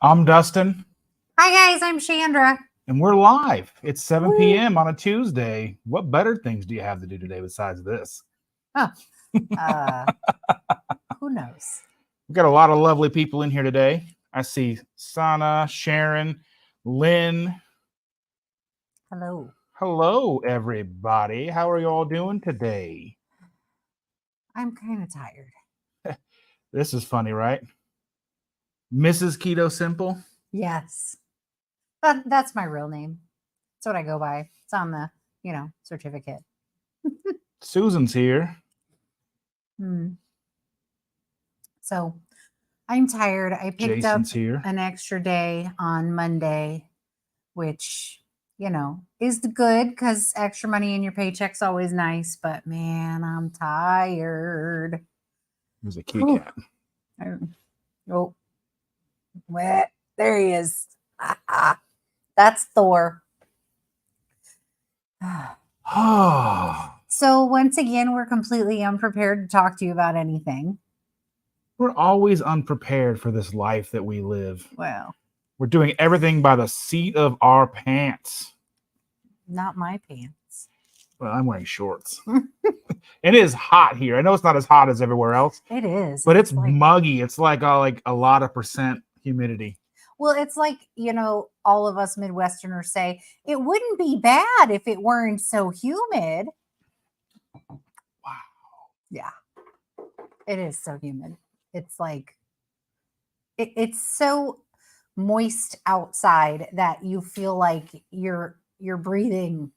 I'm Dustin. Hi guys, I'm Chandra. And we're live. It's 7 Woo. p.m. on a Tuesday. What better things do you have to do today besides this? Huh. Who knows? We've got a lot of lovely people in here today. I see Sana, Sharon, Lynn. Hello. Hello, everybody. How are you all doing today? I'm kind of tired. This is funny, right? Mrs. Keto Simple. Yes. That's my real name. That's what I go by. It's on the, certificate. Susan's here. So I'm tired. I picked Jason's up here. an extra day on Monday, which, is good because extra money in your paycheck's always nice. But man, I'm tired. There's a cute cat. Oh, wet. There he is. That's Thor. So once again, we're completely unprepared to talk to you about anything. We're always unprepared for this life that we live. Well, we're doing everything by the seat of our pants. Not my pants. Well, I'm wearing shorts. It is hot here. I know it's not as hot as everywhere else. It is. But it's like, muggy. It's like a lot of percent humidity. Well, it's like, all of us Midwesterners say, it wouldn't be bad if it weren't so humid. Wow. Yeah. It is so humid. It's like, it's so moist outside that you feel like you're breathing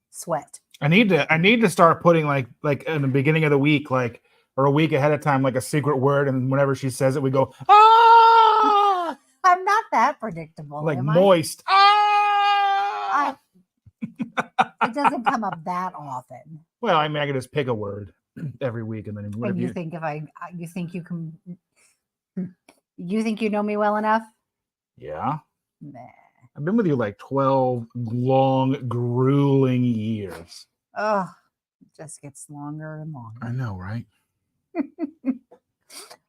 sweat. I need to start putting like in the beginning of the week, or a week ahead of time, like a secret word, and whenever she says it, we go, ah! I'm not that predictable. Like moist. Ah! It doesn't come up that often. Well, I mean, I can just pick a word every week, and then whatever. And you think you think you know me well enough? Yeah. Nah. I've been with you like 12 long, grueling years. Oh, it just gets longer and longer. I know, right?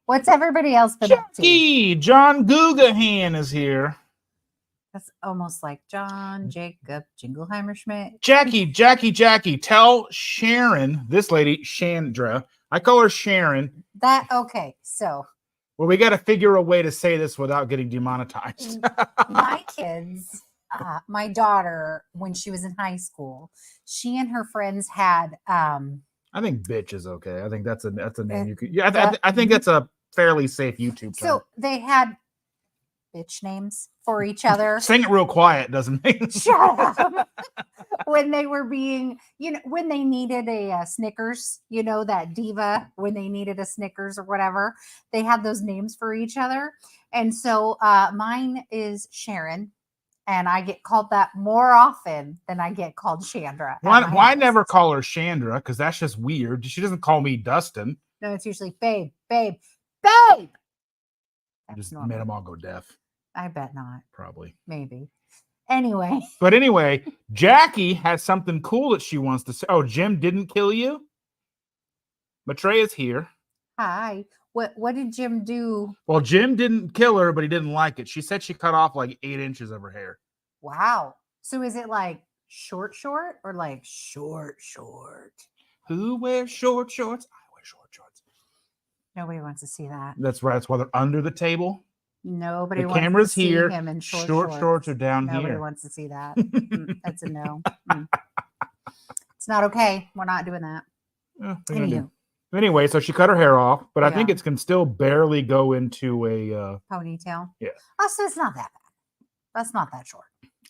What's everybody else been up to? John Guggenheim is here. That's almost like John Jacob Jingleheimer Schmidt. Jackie, tell Sharon, this lady, Chandra. I call her Sharon. Okay, so. Well, we got to figure a way to say this without getting demonetized. My kids, my daughter, when she was in high school, she and her friends had. I think bitch is okay. I think that's a name you could. Yeah, I think that's a fairly safe YouTube term. So they had bitch names for each other. Saying it real quiet doesn't make sense. Shut up. When they were being, when they needed a Snickers, that diva, when they needed a Snickers or whatever, they had those names for each other. And so mine is Sharon, and I get called that more often than I get called Chandra. Why never call her Chandra? Because that's just weird. She doesn't call me Dustin. No, it's usually babe. Just made them all go deaf. I bet not. Probably. Maybe. Anyway. But anyway, Jackie has something cool that she wants to say. Oh, Jim didn't kill you? Matreya's here. Hi. What did Jim do? Well, Jim didn't kill her, but he didn't like it. She said she cut off like 8 inches of her hair. Wow. So is it like short or like short? Who wears short shorts? I wear short shorts. Nobody wants to see that. That's right. That's why they're under the table. Nobody wants to see here. Him in short shorts are down Nobody here. Nobody wants to see that. That's a no. It's not okay. We're not doing that. Anyway, so she cut her hair off, but I think it can still barely go into a ponytail. Yeah. Oh, so it's not that bad. That's not that short.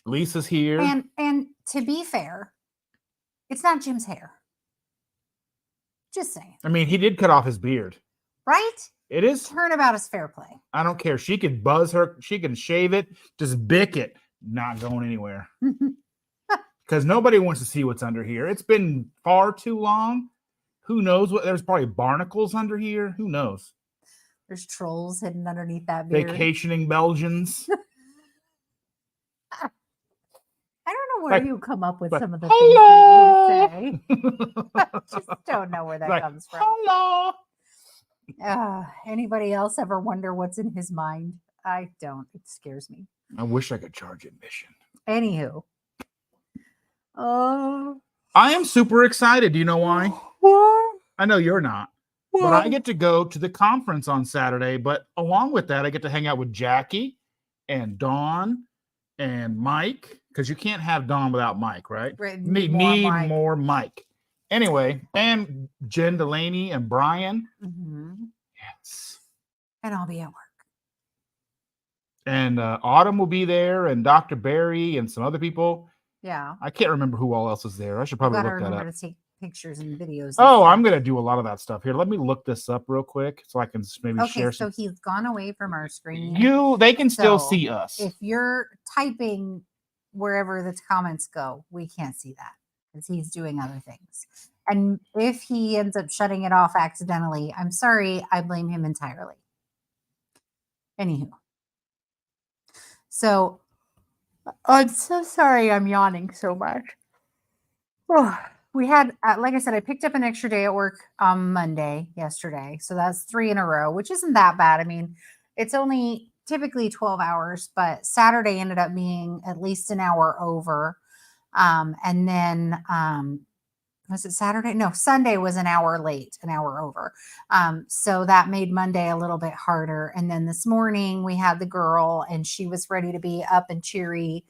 Lisa's here. And to be fair, it's not Jim's hair. Just saying. I mean, he did cut off his beard. Right? It is. Turnabout is fair play. I don't care. She could buzz her. She can shave it. Just bick it. Not going anywhere. Because nobody wants to see what's under here. It's been far too long. Who knows what? There's probably barnacles under here. Who knows? There's trolls hidden underneath that beard. Vacationing Belgians. I don't know where you come up with some of the hello! things that you say. Just don't know where that comes from. Hello. Anybody else ever wonder what's in his mind? I don't. It scares me. I wish I could charge admission. Anywho. Oh. I am super excited. Do you know why? What? I know you're not. But I get to go to the conference on Saturday. But along with that, I get to hang out with Jackie and Dawn and Mike. Because you can't have Dawn without Mike, right? Need more Mike. Anyway, and Jen Delaney and Brian. Mm-hmm. Yes. And I'll be at work. And Autumn will be there, and Dr. Barry and some other people. Yeah. I can't remember who all else is there. I should probably look that up. Remember to take pictures and videos. Oh, I'm going to do a lot of that stuff here. Let me look this up real quick so I can maybe share some. So he's gone away from our screen. They can still see us. If you're typing wherever the comments go, we can't see that because he's doing other things. And if he ends up shutting it off accidentally, I'm sorry, I blame him entirely. Anywho. So I'm so sorry I'm yawning so much. Oh, we had, like I said, I picked up an extra day at work on Monday yesterday. So that's 3 in a row, which isn't that bad. I mean, it's only typically 12 hours, but Saturday ended up being at least an hour over. And then, was it Saturday? No, Sunday was an hour late, an hour over. So that made Monday a little bit harder. And then this morning we had the girl and she was ready to be up and cheery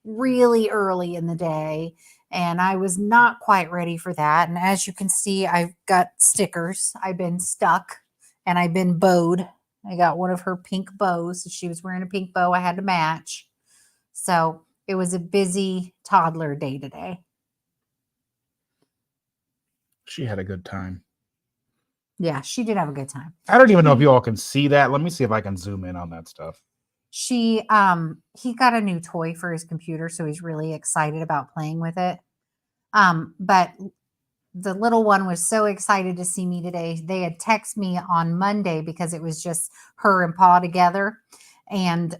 really early in the day. And I was not quite ready for that. And as you can see, I've got stickers. I've been stuck and I've been bowed. I got one of her pink bows. She was wearing a pink bow. I had to match. So it was a busy toddler day today. She had a good time. Yeah, she did have a good time. I don't even know if you all can see that. Let me see if I can zoom in on that stuff. He got a new toy for his computer, so he's really excited about playing with it. But the little one was so excited to see me today. They had texted me on Monday because it was just her and Pa together. And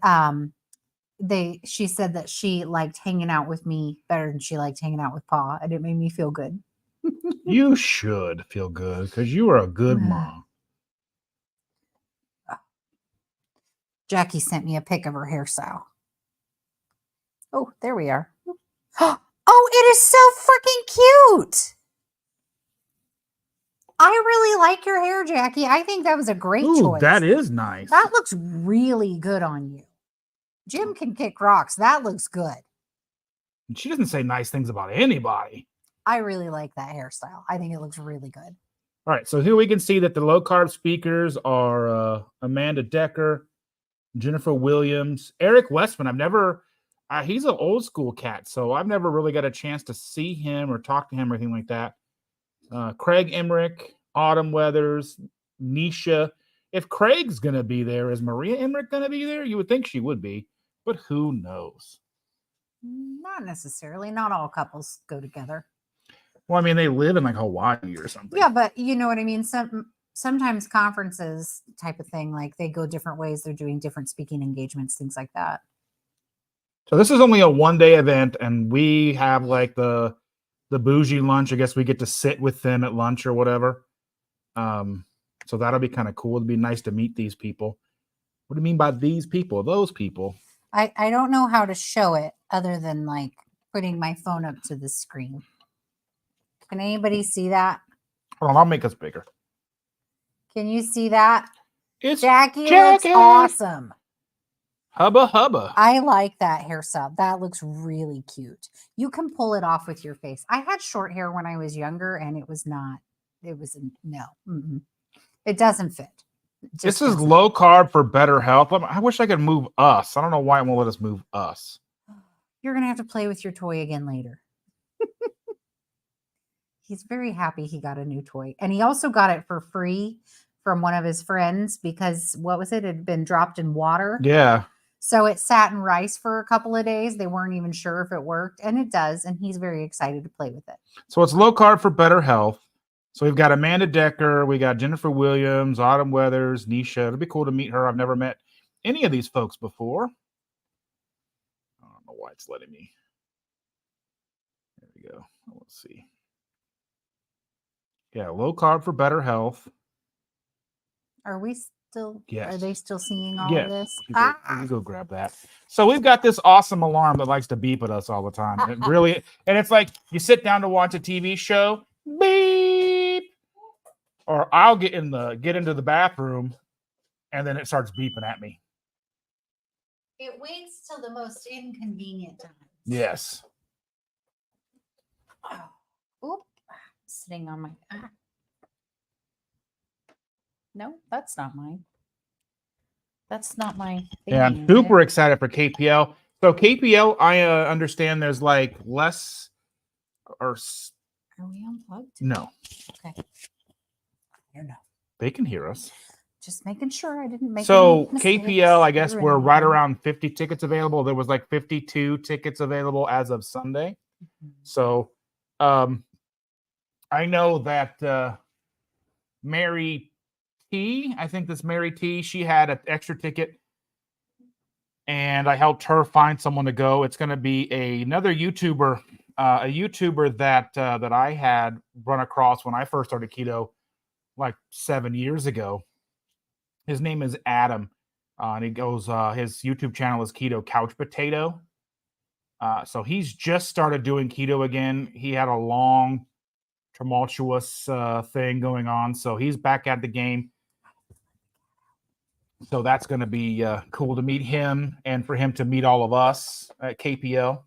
she said that she liked hanging out with me better than she liked hanging out with Pa, and it made me feel good. You should feel good because you are a good mom. Jackie sent me a pic of her hairstyle. Oh, there we are. Oh, it is so freaking cute. I really like your hair, Jackie. I think that was a great choice. That is nice. That looks really good on you. Jim can kick rocks. That looks good. She doesn't say nice things about anybody. I really like that hairstyle. I think it looks really good. All right, so here we can see that the low-carb speakers are Amanda Decker, Jennifer Williams, Eric Westman. He's an old school cat, so I've never really got a chance to see him or talk to him or anything like that. Craig Emmerich, Autumn Weathers, Nisha. If Craig's going to be there, is Maria Emmerich going to be there? You would think she would be, but who knows? Not necessarily. Not all couples go together. Well, I mean, they live in like Hawaii or something. Yeah, but you know what I mean? Sometimes conferences type of thing, like they go different ways. They're doing different speaking engagements, things like that. So this is only a one-day event, and we have like the bougie lunch. I guess we get to sit with them at lunch or whatever. So that'll be kind of cool. It'd be nice to meet these people. What do you mean by these people? Those people? I don't know how to show it other than like putting my phone up to the screen. Can anybody see that? Hold on, I'll make us bigger. Can you see that? It's Jackie looks awesome. Hubba hubba. I like that hairstyle. That looks really cute. You can pull it off with your face. I had short hair when I was younger, and it was no. It doesn't fit. This is low carb for better health. I wish I could move us. I don't know why it won't let us move us. You're going to have to play with your toy again later. He's very happy he got a new toy. And he also got it for free from one of his friends because, what was it? It had been dropped in water. Yeah. So it sat in rice for a couple of days. They weren't even sure if it worked, and it does. And he's very excited to play with it. So it's low carb for better health. So we've got Amanda Decker, we got Jennifer Williams, Autumn Weathers, Nisha. It'll be cool to meet her. I've never met any of these folks before. I don't know why it's letting me. There we go. Let's see. Yeah, low carb for better health. Are we still? Are Yes. they still seeing all Yes. of this? You go grab that. So we've got this awesome alarm that likes to beep at us all the time. It really, and it's like you sit down to watch a TV show, beep, or I'll get into the bathroom, and then it starts beeping at me. It waits till the most inconvenient time. Yes. Oh, oop, sitting on my. No, that's not mine. That's not my. Yeah, I'm super excited for KPL. So KPL, I understand there's like less or Are we unplugged? no. Okay. I don't know. They can hear us. Just making sure I didn't make So any mistakes KPL, I guess or we're right anything. around 50 tickets available. There was like 52 tickets available as of Sunday. So I know that Mary T, I think this Mary T, she had an extra ticket and I helped her find someone to go. It's going to be another YouTuber, a YouTuber that I had run across when I first started keto like 7 years ago. His name is Adam, and he goes. His YouTube channel is Keto Couch Potato. So he's just started doing keto again. He had a long, tumultuous thing going on, so he's back at the game. So that's going to be cool to meet him and for him to meet all of us at KPL.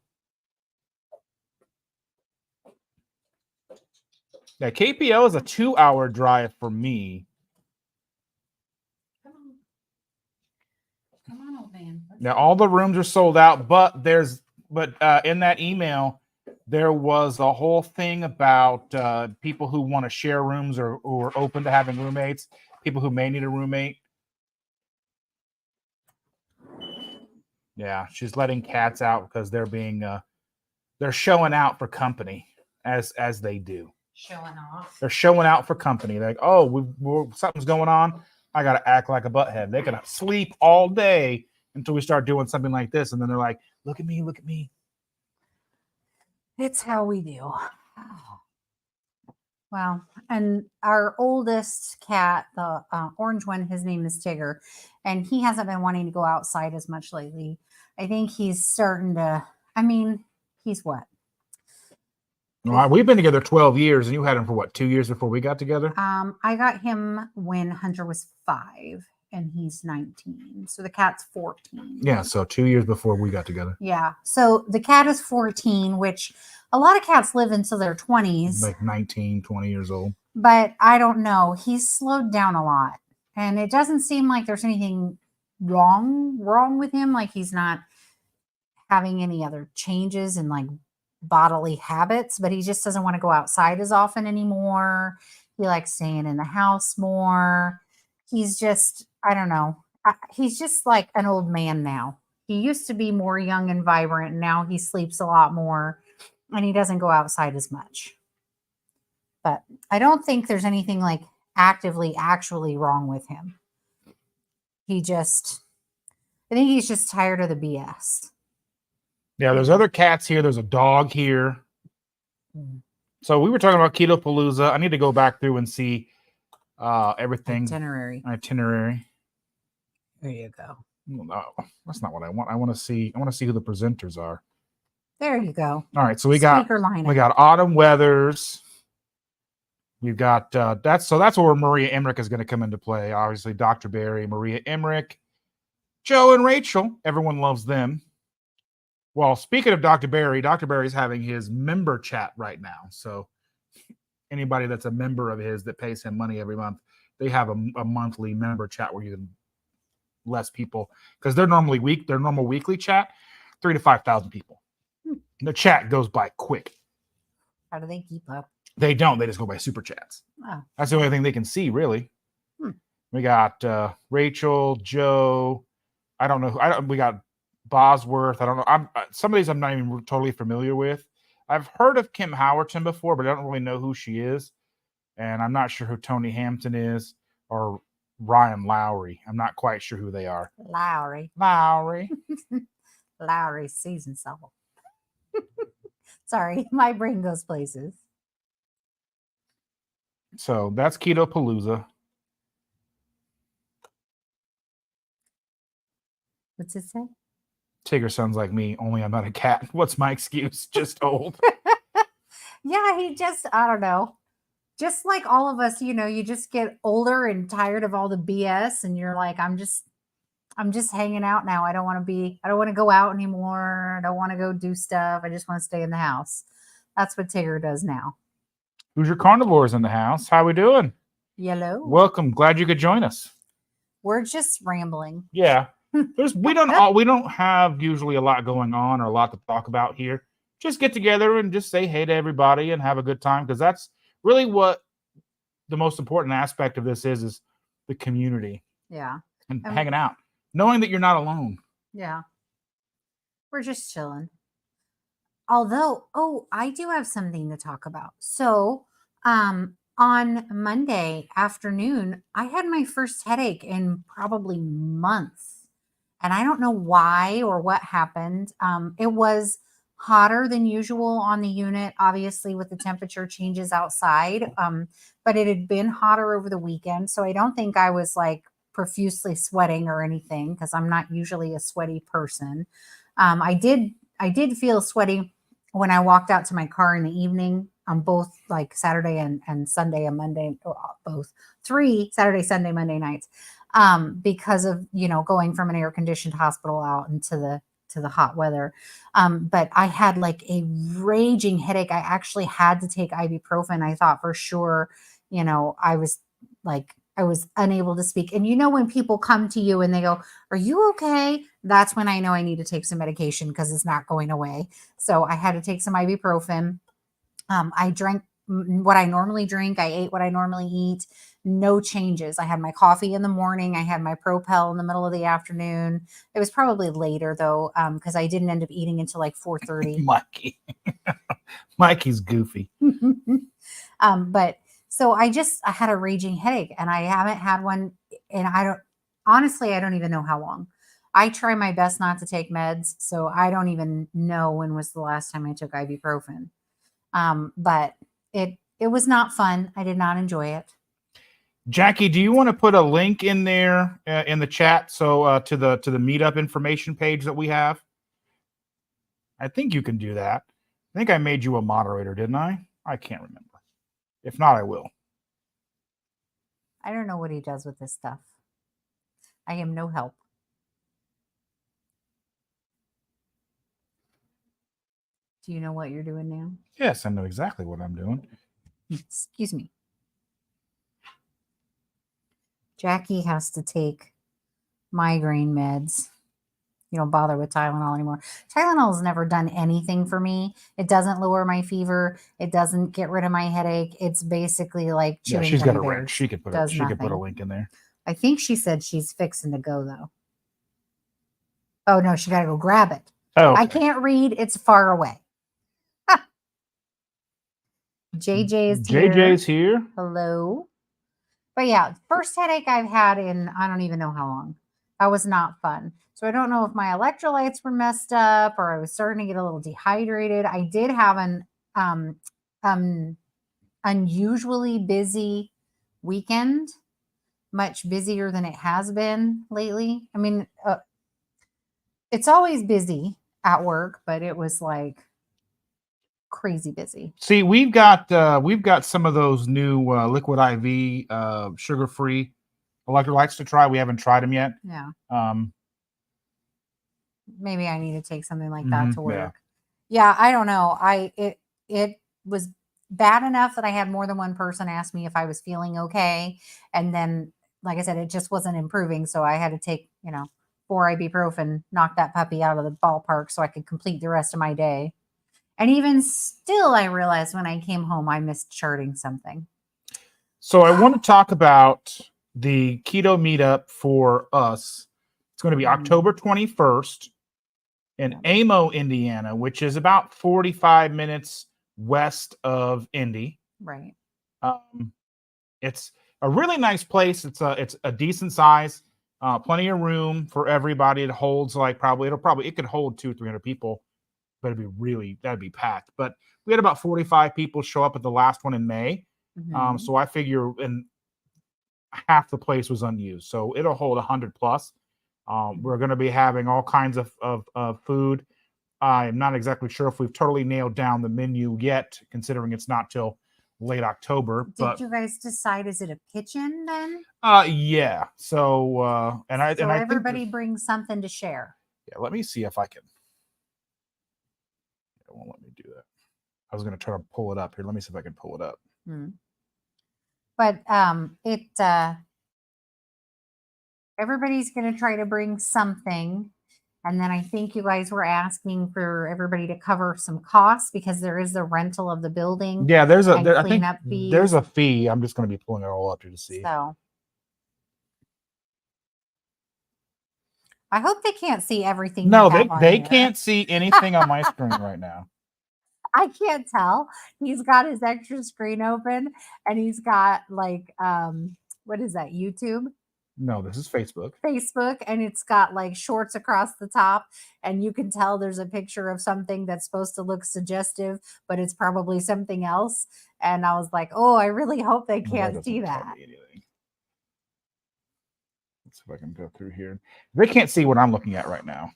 Yeah, KPL is a 2-hour drive for me. Come on, old man. Now all the rooms are sold out, but in that email there was a whole thing about people who want to share rooms or are open to having roommates, people who may need a roommate. Yeah, she's letting cats out because they're being they're showing out for company as they do. Showing off. They're showing out for company. They're like, oh, something's going on. I got to act like a butthead. They can sleep all day until we start doing something like this. And then they're like, look at me, look at me. It's how we do. Well, and our oldest cat, the orange one, his name is Tigger, and he hasn't been wanting to go outside as much lately. I think he's starting to, he's what? Well, we've been together 12 years, and you had him for what, 2 years before we got together? I got him when Hunter was 5 and he's 19. So the cat's 14. Yeah, so 2 years before we got together. Yeah. So the cat is 14, which a lot of cats live until their 20s. Like 19, 20 years old. But I don't know. He's slowed down a lot. And it doesn't seem like there's anything wrong with him. Like he's not having any other changes in like bodily habits, but he just doesn't want to go outside as often anymore. He likes staying in the house more. He's just, I don't know. He's just like an old man now. He used to be more young and vibrant. And now he sleeps a lot more and he doesn't go outside as much. But I don't think there's anything like actually wrong with him. I think he's just tired of the BS. Yeah, there's other cats here. There's a dog here. So we were talking about Keto PaLouZa. I need to go back through and see everything. Itinerary. There you go. No, that's not what I want. I want to see who the presenters are. There you go. All right, so we got Autumn Weathers. We've got that's where Maria Emmerich is going to come into play. Obviously, Dr. Barry, Maria Emmerich, Joe and Rachel. Everyone loves them. Well, speaking of Dr. Barry's having his member chat right now. So anybody that's a member of his that pays him money every month, they have a monthly member chat where you can less people because their normal weekly chat, 3,000 to 5,000 people. The chat goes by quick. How do they keep up? They don't. They just go by super chats. Oh. That's the only thing they can see, really. We got Rachel, Joe. I don't know. We got Bosworth. I don't know. Some of these I'm not even totally familiar with. I've heard of Kim Howerton before, but I don't really know who she is. And I'm not sure who Tony Hampton is or Ryan Lowry. I'm not quite sure who they are. Lowry. Lowry season salt. Sorry, my brain goes places. So that's Keto PaLouZa. What's it say? Tigger sounds like me, only I'm not a cat. What's my excuse? Just old. Yeah, he just, I don't know. Just like all of us, you just get older and tired of all the BS and you're like, I'm just hanging out now. I don't want to go out anymore. I don't want to go do stuff. I just want to stay in the house. That's what Tigger does now. Who's your carnivores in the house? How we doing? Yellow. Welcome. Glad you could join us. We're just rambling. Yeah. We don't have usually a lot going on or a lot to talk about here. Just get together and just say hey to everybody and have a good time, because that's really what the most important aspect of this is the community. Yeah. And hanging out, knowing that you're not alone. Yeah. We're just chilling. Although, I do have something to talk about. So, on Monday afternoon, I had my first headache in probably months. And I don't know why or what happened. It was hotter than usual on the unit, obviously with the temperature changes outside. But it had been hotter over the weekend. So I don't think I was like profusely sweating or anything, because I'm not usually a sweaty person. I did feel sweaty when I walked out to my car in the evening on both like Saturday and Sunday and Monday, both 3 Saturday, Sunday, Monday nights, because of, going from an air conditioned hospital out into the hot weather. But I had like a raging headache. I actually had to take ibuprofen. I thought for sure, I was unable to speak. And when people come to you and they go, "Are you okay?" That's when I know I need to take some medication, because it's not going away. So I had to take some ibuprofen. I drank what I normally drink. I ate what I normally eat. No changes. I had my coffee in the morning. I had my Propel in the middle of the afternoon. It was probably later though, because I didn't end up eating until like 4:30. Mikey's goofy. But so I had a raging headache, and I haven't had one, and I don't even know how long. I try my best not to take meds, so I don't even know when was the last time I took ibuprofen. But it was not fun. I did not enjoy it. Jackie, do you want to put a link in there in the chat, so to the meetup information page that we have? I think you can do that. I think I made you a moderator, didn't I? I can't remember. If not, I will. I don't know what he does with this stuff. I am no help. Do you know what you're doing now? Yes, I know exactly what I'm doing. Excuse me. Jackie has to take migraine meds. You don't bother with Tylenol anymore. Tylenol has never done anything for me. It doesn't lower my fever. It doesn't get rid of my headache. It's basically like chewing. Yeah, she's got a bears. wrench. She could put a link in there. I think she said she's fixing to go though. Oh no, she got to go grab it. Oh, okay. I can't read. It's far away. JJ's here. Hello. But yeah, first headache I've had in I don't even know how long. That was not fun. So I don't know if my electrolytes were messed up or I was starting to get a little dehydrated. I did have an unusually busy weekend, much busier than it has been lately. I mean, it's always busy at work, but it was like crazy busy. See, we've got some of those new liquid IV sugar-free electrolytes to try. We haven't tried them yet. Yeah. Maybe I need to take something like that to work. Yeah, I don't know. It was bad enough that I had more than one person ask me if I was feeling okay, and then like I said, it just wasn't improving, so I had to take 4 ibuprofen, knock that puppy out of the ballpark so I could complete the rest of my day. And even still, I realized when I came home, I missed charting something. So I want to talk about the keto meetup for us. It's going to be October 21st in Amo, Indiana, which is about 45 minutes west of Indy. Right. It's a really nice place. It's a decent size, plenty of room for everybody. It holds like it could hold 200-300 people. But that'd be packed. But we had about 45 people show up at the last one in May. So I figure half the place was unused. So it'll hold 100 plus. We're going to be having all kinds of food. I'm not exactly sure if we've totally nailed down the menu yet, considering it's not till late October. Did you guys decide? Is it a kitchen then? Yeah. So and I everybody think brings something to share. yeah. Let me see if I can. It won't let me do that. I was going to try to pull it up here. Let me see if I can pull it up. But everybody's going to try to bring something. And then I think you guys were asking for everybody to cover some costs because there is the rental of the building. Yeah, there's a and I think cleanup fees. there's a fee. I'm just going to be pulling it all up here to see. So I hope they can't see everything. No, they can't see anything on my screen right now. I can't tell. He's got his extra screen open and he's got like what is that, YouTube? No, this is Facebook. Facebook, and it's got like shorts across the top, and you can tell there's a picture of something that's supposed to look suggestive, but it's probably something else. And I was like, oh, I really hope they can't see that. Let's see if I can go through here. They can't see what I'm looking at right now.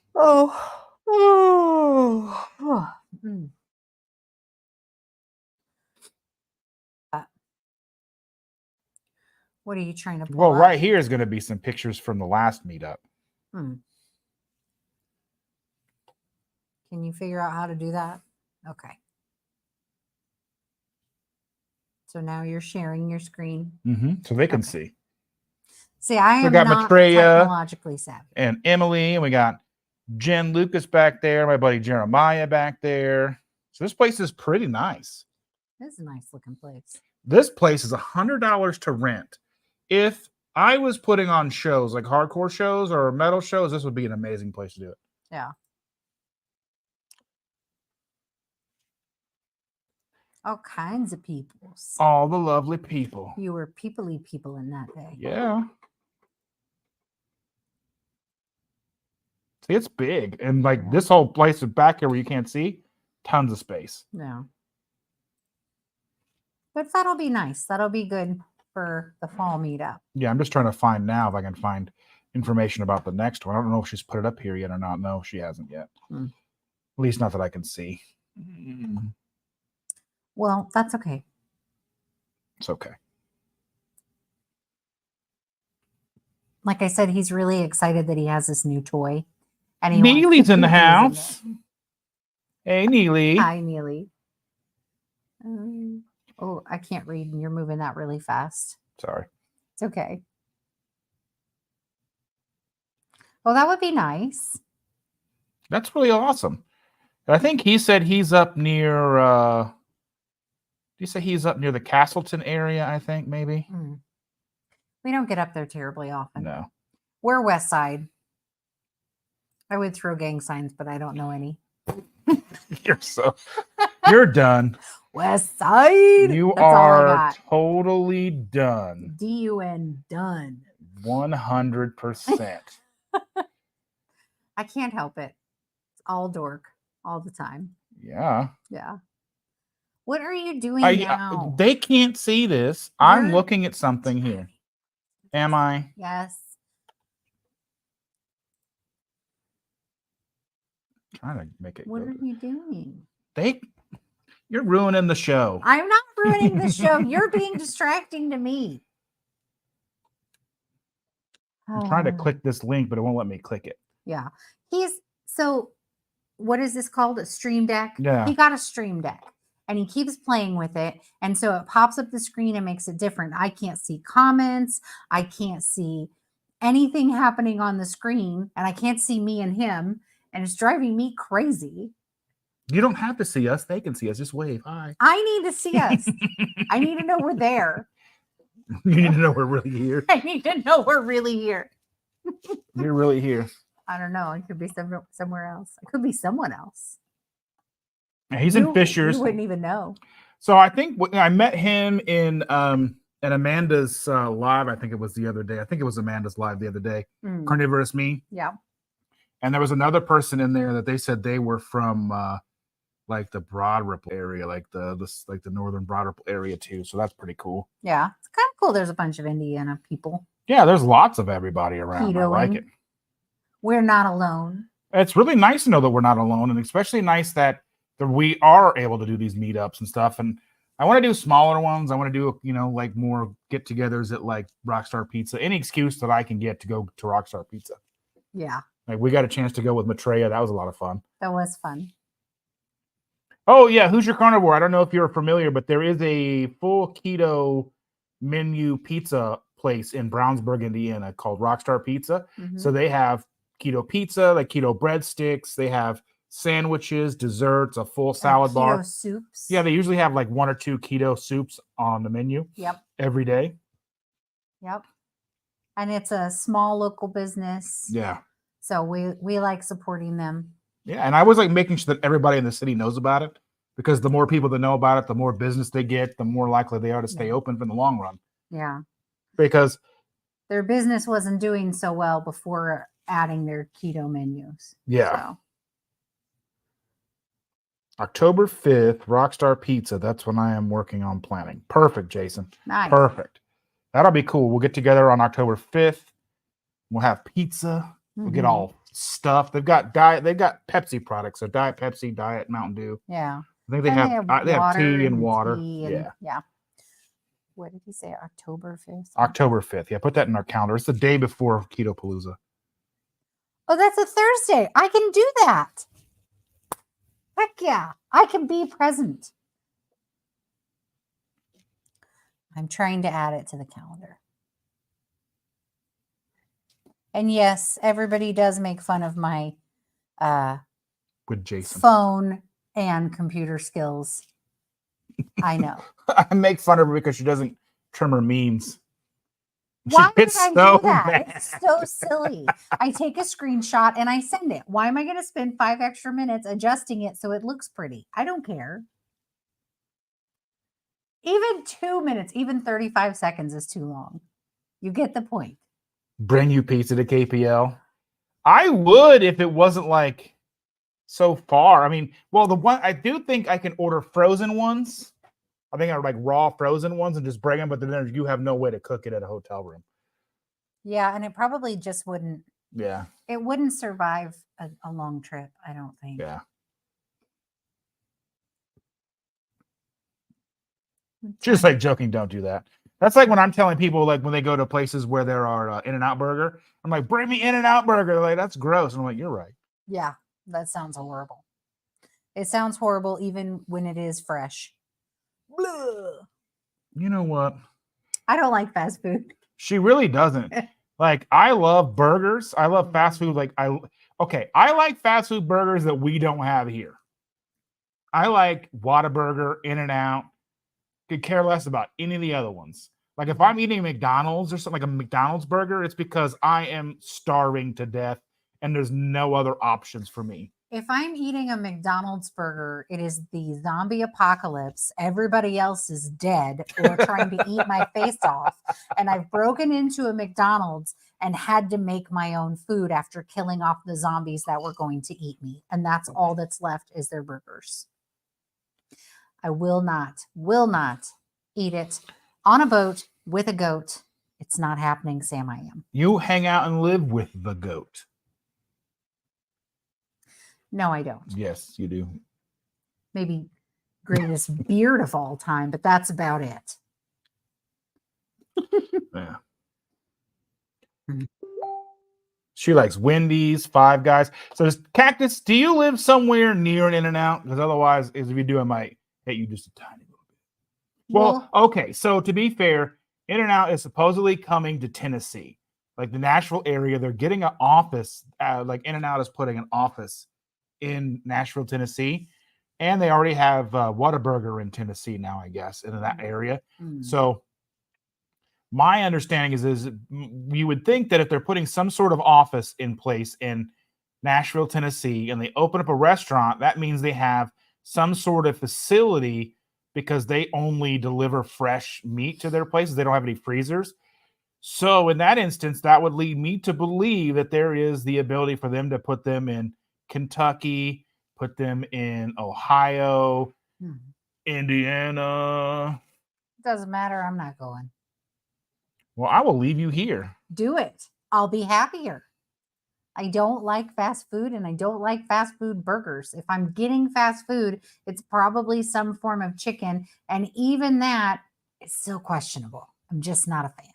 What are you trying to pull Well, up? right here is going to be some pictures from the last meetup. Can you figure out how to do that? Okay. So now you're sharing your screen. So they can see. See, I am got not Maitreya technologically savvy. And Emily, and we got Jen Lucas back there, my buddy Jeremiah back there. So this place is pretty nice. This is a nice looking place. This place is $100 to rent. If I was putting on shows like hardcore shows or metal shows, this would be an amazing place to do it. Yeah. All kinds of people. All the lovely people. You were people-y people in that day. Yeah. See, it's big. And like this whole place is back here where you can't see, tons of space. Yeah. But that'll be nice. That'll be good for the fall meetup. Yeah, I'm just trying to find now if I can find information about the next one. I don't know if she's put it up here yet or not. No, she hasn't yet. At least not that I can see. Well, that's okay. It's okay. Like I said, he's really excited that he has this new toy. And Neely's in the house. Hey, Neely. Hi, Neely. Oh, I can't read, and you're moving that really fast. Sorry. It's okay. Well, that would be nice. That's really awesome. I think he said he's up near, did you say he's up near the Castleton area, I think, maybe? We don't get up there terribly often. No. We're West Side. I would throw gang signs, but I don't know any. You're done. West Side. You are totally done. D-U-N, done. 100%. I can't help it. It's all dork all the time. Yeah. Yeah. What are you doing now? They can't see this. I'm looking at something here. Am I? Yes. Trying to make it. What are you doing? You're ruining the show. I'm not ruining the show. You're being distracting to me. I'm trying to click this link, but it won't let me click it. Yeah. What is this called? A Stream Deck? Yeah. He got a Stream Deck and he keeps playing with it. And so it pops up the screen and makes it different. I can't see comments. I can't see anything happening on the screen. And I can't see me and him. And it's driving me crazy. You don't have to see us. They can see us. Just wave. Hi. I need to see us. I need to know we're there. You need to know we're really here. I need to know we're really here. You're really here. I don't know. It could be somewhere else. It could be someone else. He's in Fishers. You wouldn't even know. So I think I met him in Amanda's live. I think it was the other day. I think it was Amanda's live the other day. Carnivorous Me. Yeah. And there was another person in there that they said they were from like the Broad Ripple area, like the northern Broad Ripple area too. So that's pretty cool. Yeah, it's kind of cool. There's a bunch of Indiana people. Yeah, there's lots of everybody around. I like it. we're not alone. It's really nice to know that we're not alone, and especially nice that we are able to do these meetups and stuff. And I want to do smaller ones. I want to do, like more get-togethers at like Rockstar Pizza. Any excuse that I can get to go to Rockstar Pizza. Yeah. Like we got a chance to go with Maitreya. That was a lot of fun. That was fun. Oh yeah, Who's Your Carnivore? I don't know if you're familiar, but there is a full keto menu pizza place in Brownsburg, Indiana called Rockstar Pizza. Mm-hmm. So they have keto pizza, like keto breadsticks. They have sandwiches, desserts, a full salad bar. Keto soups. Yeah, they usually have like 1 or 2 keto soups on the menu. Yep. Every day. Yep. And it's a small local business. Yeah. So we like supporting them. Yeah, and I was like making sure that everybody in the city knows about it, because the more people that know about it, the more business they get, the more likely they are to stay open for the long run. Yeah. Because their business wasn't doing so well before adding their keto menus. Yeah. So. October 5th, Rockstar Pizza. That's when I am working on planning. Perfect, Jason. Nice. Perfect. That'll be cool. We'll get together on October 5th. We'll have pizza. We'll get all stuff. They've got Pepsi products. So Diet Pepsi, Diet Mountain Dew. Yeah. I think they have tea and water. Yeah. What did he say? October 5th? October 5th. Yeah, put that in our calendar. It's the day before Keto PaLouZa. Oh, that's a Thursday. I can do that. Heck yeah. I can be present. I'm trying to add it to the calendar. And yes, everybody does make fun of my with Jason phone and computer skills. I know. I make fun of her because she doesn't trim her memes. Why would I do that? Mad. It's so silly. I take a screenshot and I send it. Why am I going to spend 5 extra minutes adjusting it so it looks pretty? I don't care. Even 2 minutes, even 35 seconds is too long. You get the point. Bring you pizza to KPL. I would if it wasn't like so far. I mean, well, the one I do think I can order frozen ones. I think I like raw frozen ones and just bring them, but then you have no way to cook it at a hotel room. Yeah, and it probably just wouldn't. Yeah. It wouldn't survive a long trip, I don't think. Yeah. Just like joking, don't do that. That's like when I'm telling people, like when they go to places where there are In-N-Out Burger, I'm like, bring me In-N-Out Burger. They're like, that's gross. And I'm like, you're right. Yeah, that sounds horrible. It sounds horrible even when it is fresh. Blah. You know what? I don't like fast food. She really doesn't. Like, I love burgers. I love fast food. Like, I like fast food burgers that we don't have here. I like Whataburger, In-N-Out. Could care less about any of the other ones. Like if I'm eating McDonald's or something like a McDonald's burger, it's because I am starving to death and there's no other options for me. If I'm eating a McDonald's burger, it is the zombie apocalypse. Everybody else is dead or trying to eat my face off. And I've broken into a McDonald's and had to make my own food after killing off the zombies that were going to eat me. And that's all that's left is their burgers. I will not eat it on a boat with a goat. It's not happening, Sam. I am. You hang out and live with the goat. No, I don't. Yes, you do. Maybe greatest beard of all time, but that's about it. Yeah. She likes Wendy's, Five Guys. So, Cactus, do you live somewhere near an In-N-Out? Because otherwise, if you do, I might hit you just a tiny little bit. Well, okay. So, to be fair, In-N-Out is supposedly coming to Tennessee, like the Nashville area. They're getting an office. Like In-N-Out is putting an office in Nashville, Tennessee, and they already have Whataburger in Tennessee now, I guess, in that area. So my understanding is you would think that if they're putting some sort of office in place in Nashville, Tennessee, and they open up a restaurant, that means they have some sort of facility because they only deliver fresh meat to their places. They don't have any freezers. So in that instance, that would lead me to believe that there is the ability for them to put them in Kentucky, put them in Ohio, Indiana. Doesn't matter. I'm not going. Well, I will leave you here. Do it. I'll be happier. I don't like fast food, and I don't like fast food burgers. If I'm getting fast food, it's probably some form of chicken. And even that is still questionable. I'm just not a fan.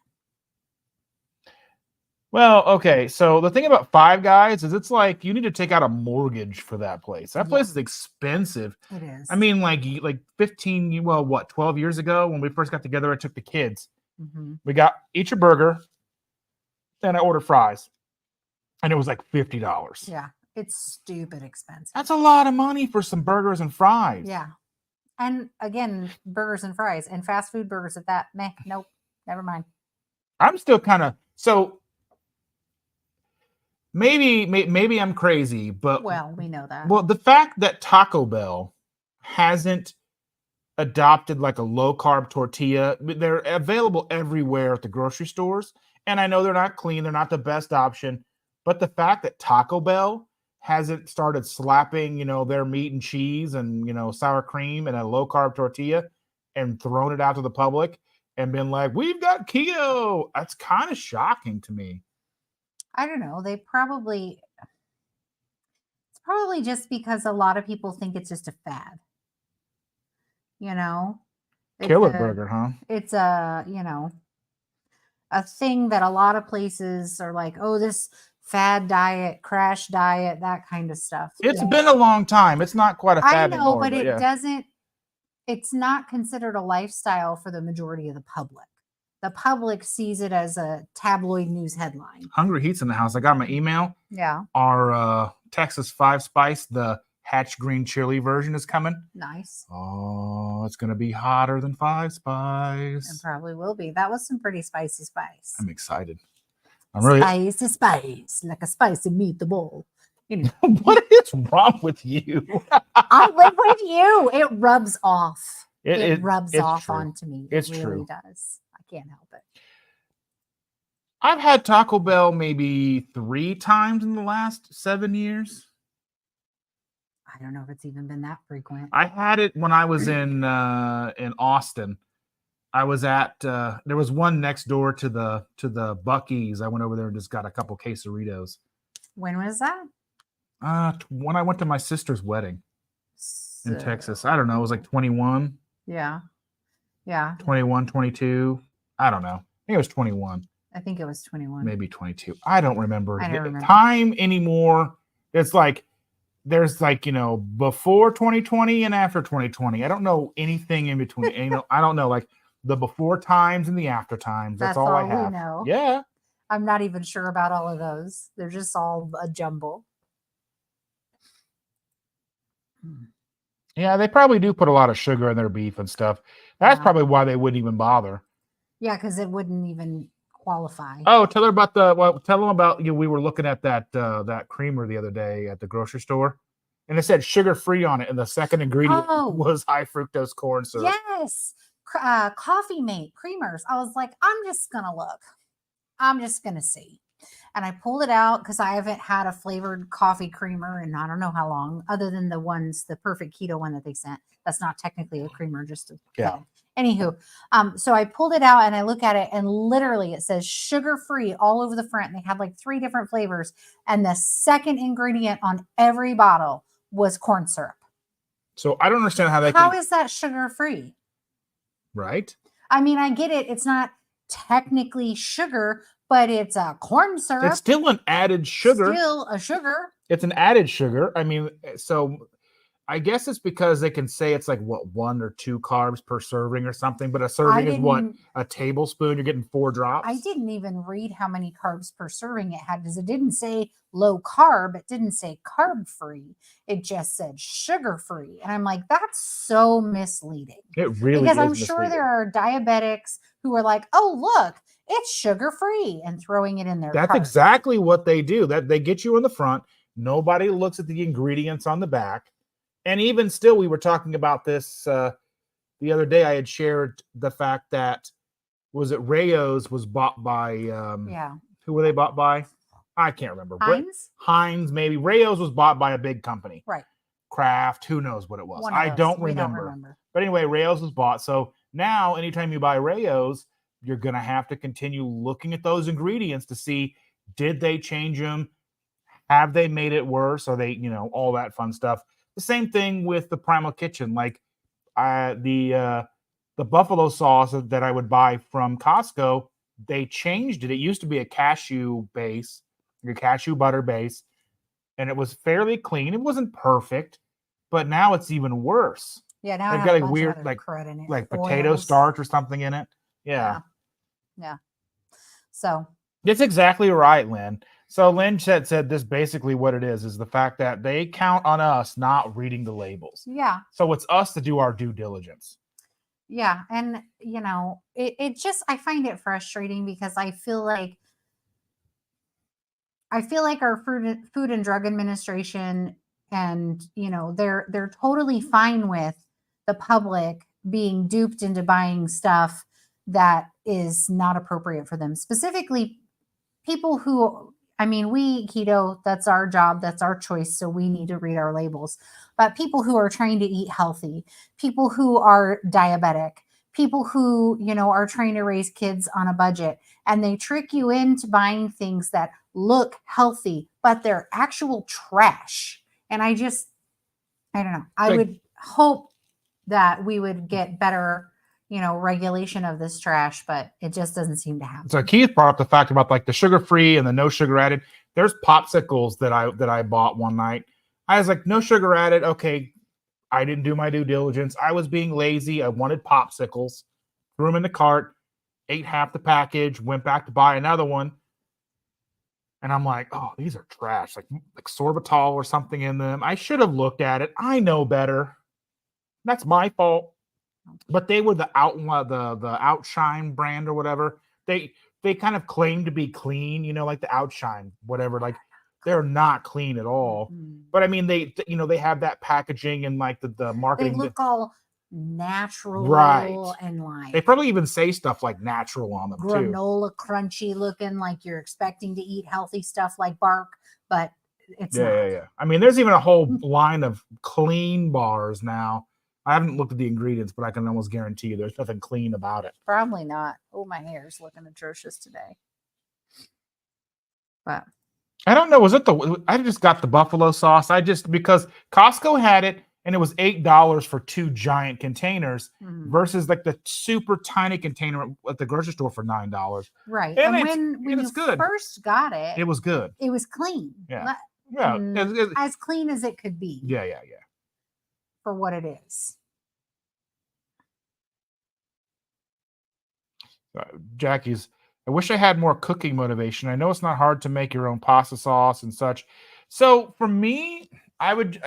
Well, okay. So the thing about Five Guys is it's like you need to take out a mortgage for that place. That place is expensive. It is. I mean, like 12 years ago when we first got together, I took the kids. We got each a burger, and I ordered fries, and it was like $50. Yeah, it's stupid expensive. That's a lot of money for some burgers and fries. Yeah. And again, burgers and fries and fast food burgers at that. Nope, never mind. I'm still kind of so. Maybe I'm crazy, but well, we know that. Well, the fact that Taco Bell hasn't adopted like a low carb tortilla, they're available everywhere at the grocery stores, and I know they're not clean, they're not the best option, but the fact that Taco Bell hasn't started slapping, their meat and cheese and sour cream in a low carb tortilla and thrown it out to the public and been like, we've got keto, that's kind of shocking to me. I don't know. It's probably just because a lot of people think it's just a fad. Killer burger, huh? It's a thing that a lot of places are like, oh, this fad diet, crash diet, that kind of stuff. It's been a long time. It's not quite a fad anymore. But it doesn't, it's not considered a lifestyle for the majority of the public. The public sees it as a tabloid news headline. Hungry Heat's in the house. I got my email. Yeah. Our Texas 5 Spice, the Hatch Green Chili version is coming. Nice. Oh, it's going to be hotter than 5 Spice. It probably will be. That was some pretty spicy spice. I'm excited. I'm really spice, like a spicy meatball. What is wrong with you? I live with you. It rubs off. It rubs off true. Onto me. It's really true. Does. Can't help it. I've had Taco Bell maybe 3 times in the last 7 years. I don't know if it's even been that frequent. I had it when I was in Austin. I was at there was one next door to the Buc-ee's. I went over there and just got a couple quesadillas. When was that? When I went to my sister's wedding in Texas. I don't know. It was like 21. Yeah. 21, 22. I don't know. I think it was 21. I think it was 21. Maybe 22. I don't remember. I don't remember. Time anymore. It's like there's like, before 2020 and after 2020. I don't know anything in between. I don't know like the before times and the after times. That's all I have. We know. Yeah. I'm not even sure about all of those. They're just all a jumble. Yeah, they probably do put a lot of sugar in their beef and stuff. That's probably why they wouldn't even bother. Yeah, because it wouldn't even qualify. Oh, tell them about we were looking at that creamer the other day at the grocery store, and it said sugar free on it, and the second ingredient was high fructose corn syrup. Yes, Coffee Mate creamers. I was like, I'm just gonna look. I'm just gonna see. And I pulled it out because I haven't had a flavored coffee creamer in I don't know how long, other than the perfect keto one that they sent. That's not technically a creamer, just a yeah. Anywho, so I pulled it out and I look at it, and literally it says sugar-free all over the front. And they had like 3 different flavors, and the second ingredient on every bottle was corn syrup. So I don't understand how is that sugar-free? Right. I mean, I get it. It's not technically sugar, but it's a corn syrup. It's still an added sugar. Still a sugar. It's an added sugar. I mean, so I guess it's because they can say it's like 1 or 2 carbs per serving or something, but a serving is a tablespoon. You're getting 4 drops. I didn't even read how many carbs per serving it had, because it didn't say low carb. It didn't say carb free. It just said sugar free. And I'm like, that's so misleading. It really because is I'm sure there are diabetics who are like, oh, look, it's sugar free, and throwing it in their That's cart. exactly what they do. That they get you in the front. Nobody looks at the ingredients on the back. And even still, we were talking about this the other day. I had shared the fact that, was it Rayo's was bought by, who were they bought by? I can't remember. Heinz, maybe. Rayo's was bought by a big company. Right. Kraft, who knows what it was. I don't remember. But anyway, Rayo's was bought. So now anytime you buy Rayo's, you're going to have to continue looking at those ingredients to see, did they change them? Have they made it worse? Are they, all that fun stuff? The same thing with the Primal Kitchen. Like the buffalo sauce that I would buy from Costco, they changed it. It used to be a cashew base, a cashew butter base, and it was fairly clean. It wasn't perfect, but now it's even worse. Yeah, now They've I got have a like bunch weird, of other like crud in it. like potato Oils. starch or something in it. Yeah. So It's exactly right, Lynn. So Lynn said this basically what it is the fact that they count on us not reading the labels. yeah. So it's us to do our due diligence. Yeah. And it just, I find it frustrating because I feel like our Food and Drug Administration and they're totally fine with the public being duped into buying stuff that is not appropriate for them. Specifically, people who, we keto, that's our job, that's our choice, so we need to read our labels. But people who are trying to eat healthy, people who are diabetic, people who, are trying to raise kids on a budget, and they trick you into buying things that look healthy, but they're actual trash. And I don't know. I would hope that we would get better, regulation of this trash, but it just doesn't seem to happen. So Keith brought up the fact about like the sugar-free and the no sugar added. There's popsicles that I bought one night. I was like, no sugar added. Okay. I didn't do my due diligence. I was being lazy. I wanted popsicles, threw them in the cart, ate half the package, went back to buy another one. And I'm like, oh, these are trash, like sorbitol or something in them. I should have looked at it. I know better. That's my fault. But they were the Outshine brand or whatever. They kind of claim to be clean, like the Outshine, whatever. Like they're not clean at all. Mm-hmm. But I mean, they have that packaging and like the marketing. They look all natural, right? And like they probably even say stuff like natural on them granola too. crunchy looking, like you're expecting to eat healthy stuff like bark, but it's not. Yeah. I mean, there's even a whole line of clean bars now. I haven't looked at the ingredients, but I can almost guarantee you there's nothing clean about it. Probably not. Oh, my hair's looking atrocious today. But I don't know. I just got the buffalo sauce. Because Costco had it and it was $8 for 2 giant containers versus like the super tiny container at the grocery store for $9. Right. And when you good. first got it was good. It was clean. Yeah. As clean as it could be. Yeah. For what it is. Jackie's, I wish I had more cooking motivation. I know it's not hard to make your own pasta sauce and such. So for me, I would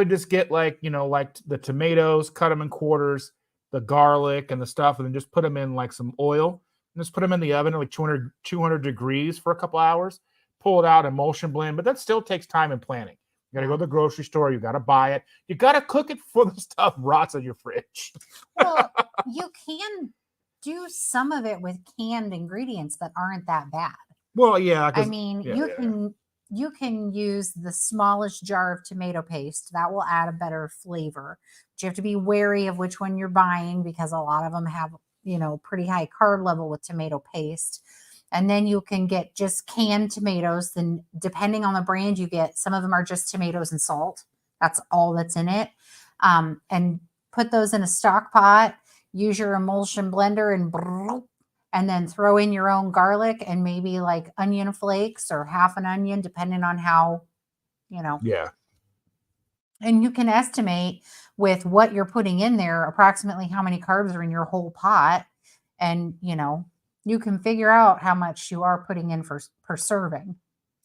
just get like the tomatoes, cut them in quarters, the garlic and the stuff, and then just put them in like some oil and just put them in the oven at like 200 degrees for a couple hours, pull it out, emulsion blend. But that still takes time and planning. You got to go to the grocery store. You got to buy it. You got to cook it before the stuff rots in your fridge. Well, you can do some of it with canned ingredients that aren't that bad. Well, yeah. You can use the smallest jar of tomato paste. That will add a better flavor. But you have to be wary of which one you're buying because a lot of them have, pretty high carb level with tomato paste. And then you can get just canned tomatoes. Then depending on the brand you get, some of them are just tomatoes and salt. That's all that's in it. And put those in a stock pot, use your emulsion blender and then throw in your own garlic and maybe like onion flakes or half an onion, depending on how, Yeah. And you can estimate with what you're putting in there, approximately how many carbs are in your whole pot. And, you can figure out how much you are putting in per serving.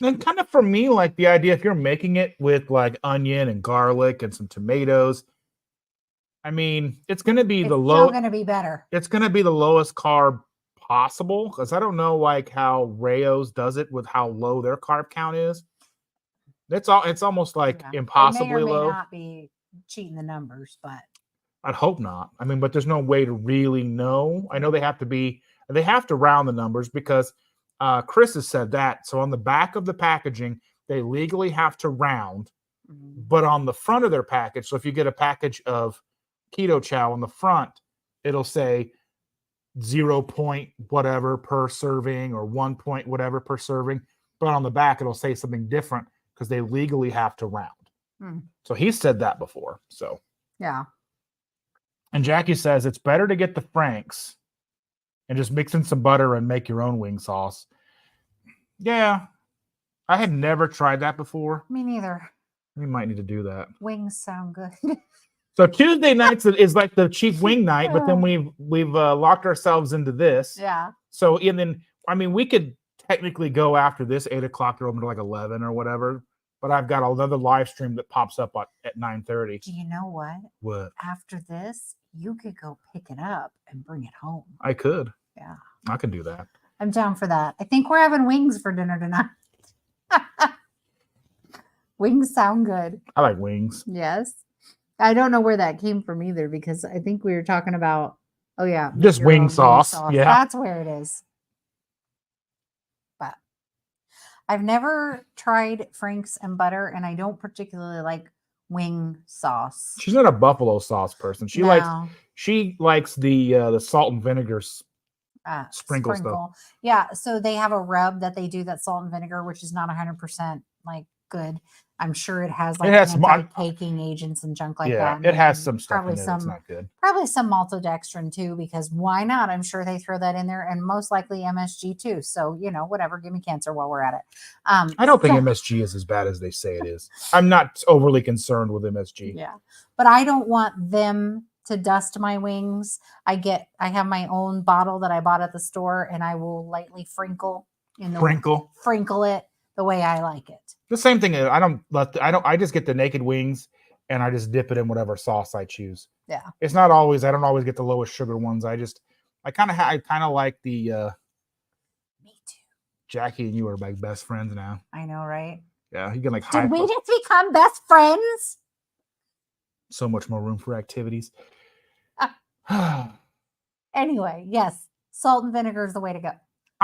And kind of for me, like the idea, if you're making it with like onion and garlic and some tomatoes, I mean, it's going to be going to be better. It's going to be the lowest carb possible because I don't know like how Rayo's does it with how low their carb count is. It's almost like impossibly low. May not be cheating the numbers, but I'd hope not. I mean, but there's no way to really know. I know they have to round the numbers because Chris has said that. So on the back of the packaging, they legally have to round, but on the front of their package. So if you get a package of Keto Chow on the front, it'll say 0 point whatever per serving or 1 point whatever per serving. But on the back, it'll say something different because they legally have to round. Hmm. So he said that before. So Yeah. and Jackie says it's better to get the Franks and just mix in some butter and make your own wing sauce. Yeah. I had never tried that before. Me neither. We might need to do that. Wings sound good. So Tuesday nights is like the cheap wing night, but then we've locked ourselves into this. Yeah. So and then I mean we could technically go after this 8 o'clock to open to like 11 or whatever. But I've got another live stream that pops up at 9:30. Do you know what? What? After this, you could go pick it up and bring it home. I could. Yeah. I can do that. I'm down for that. I think we're having wings for dinner tonight. Wings sound good. I like wings. Yes. I don't know where that came from either because I think we were talking about, oh yeah. Just your wing own sauce. Yeah. That's where it is. But I've never tried Frank's and butter, and I don't particularly like wing sauce. She's not a buffalo sauce person. She likes the salt and vinegar sprinkle stuff. Yeah, so they have a rub that they do that's salt and vinegar, which is not 100% like good. I'm sure it has like anti-caking agents and junk like that. Yeah, it has some stuff probably in it that's not good. Probably some maltodextrin too, because why not? I'm sure they throw that in there, and most likely MSG too. So whatever, give me cancer while we're at it. I don't think MSG is as bad as they say it is. I'm not overly concerned with MSG. Yeah, but I don't want them to dust my wings. I have my own bottle that I bought at the store, and I will lightly sprinkle it the way I like it. The same thing. I just get the naked wings and I just dip it in whatever sauce I choose. Yeah. It's not always, I don't always get the lowest sugar ones. I kind of like the, me too. Jackie and you are like best friends now. I know, right? Yeah. You can like, did we just become best friends? So much more room for activities. Anyway, yes. Salt and vinegar is the way to go.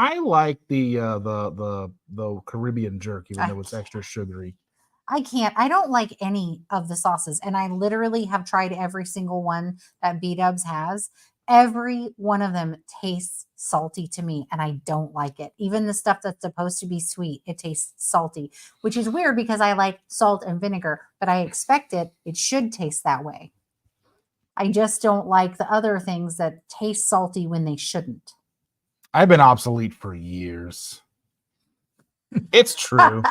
I like the Caribbean jerk, even though it's extra sugary. I don't like any of the sauces. And I literally have tried every single one that B-Dubs has. Every one of them tastes salty to me, and I don't like it. Even the stuff that's supposed to be sweet, it tastes salty, which is weird because I like salt and vinegar, but I expect it should taste that way. I just don't like the other things that taste salty when they shouldn't. I've been obsolete for years. It's true.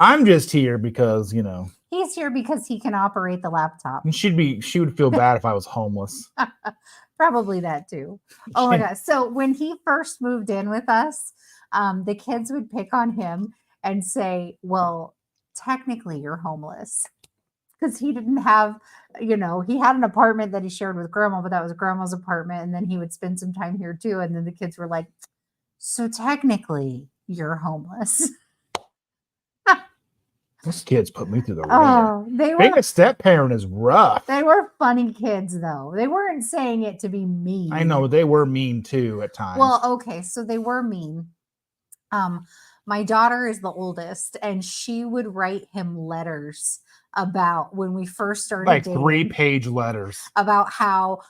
I'm just here because, He's here because he can operate the laptop. And she would feel bad if I was homeless. Probably that too. Oh my God. So when he first moved in with us, the kids would pick on him and say, well, technically you're homeless. Because he didn't have, he had an apartment that he shared with grandma, but that was grandma's apartment. And then he would spend some time here too. And then the kids were like, so technically you're homeless. Those kids put me through the ringer. Being a step parent is rough. They were funny kids though. They weren't saying it to be mean. I know, they were mean too at times. Well, okay. So they were mean. My daughter is the oldest, and she would write him letters about when we first started like dating, 3-page letters about how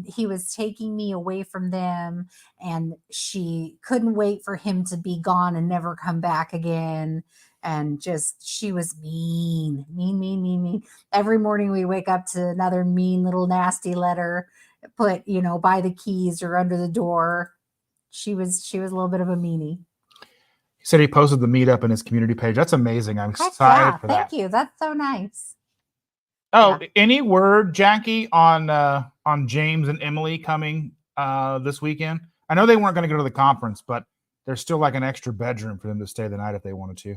he was taking me away from them, and she couldn't wait for him to be gone and never come back again. And she was mean. Every morning we wake up to another mean little nasty letter put, by the keys or under the door. She was a little bit of a meanie. He said he posted the meetup in his community page. That's amazing. I'm excited for that. Thank you. That's so nice. Oh, yeah. Any word, Jackie, on James and Emily coming this weekend? I know they weren't going to go to the conference, but there's still like an extra bedroom for them to stay the night if they wanted to.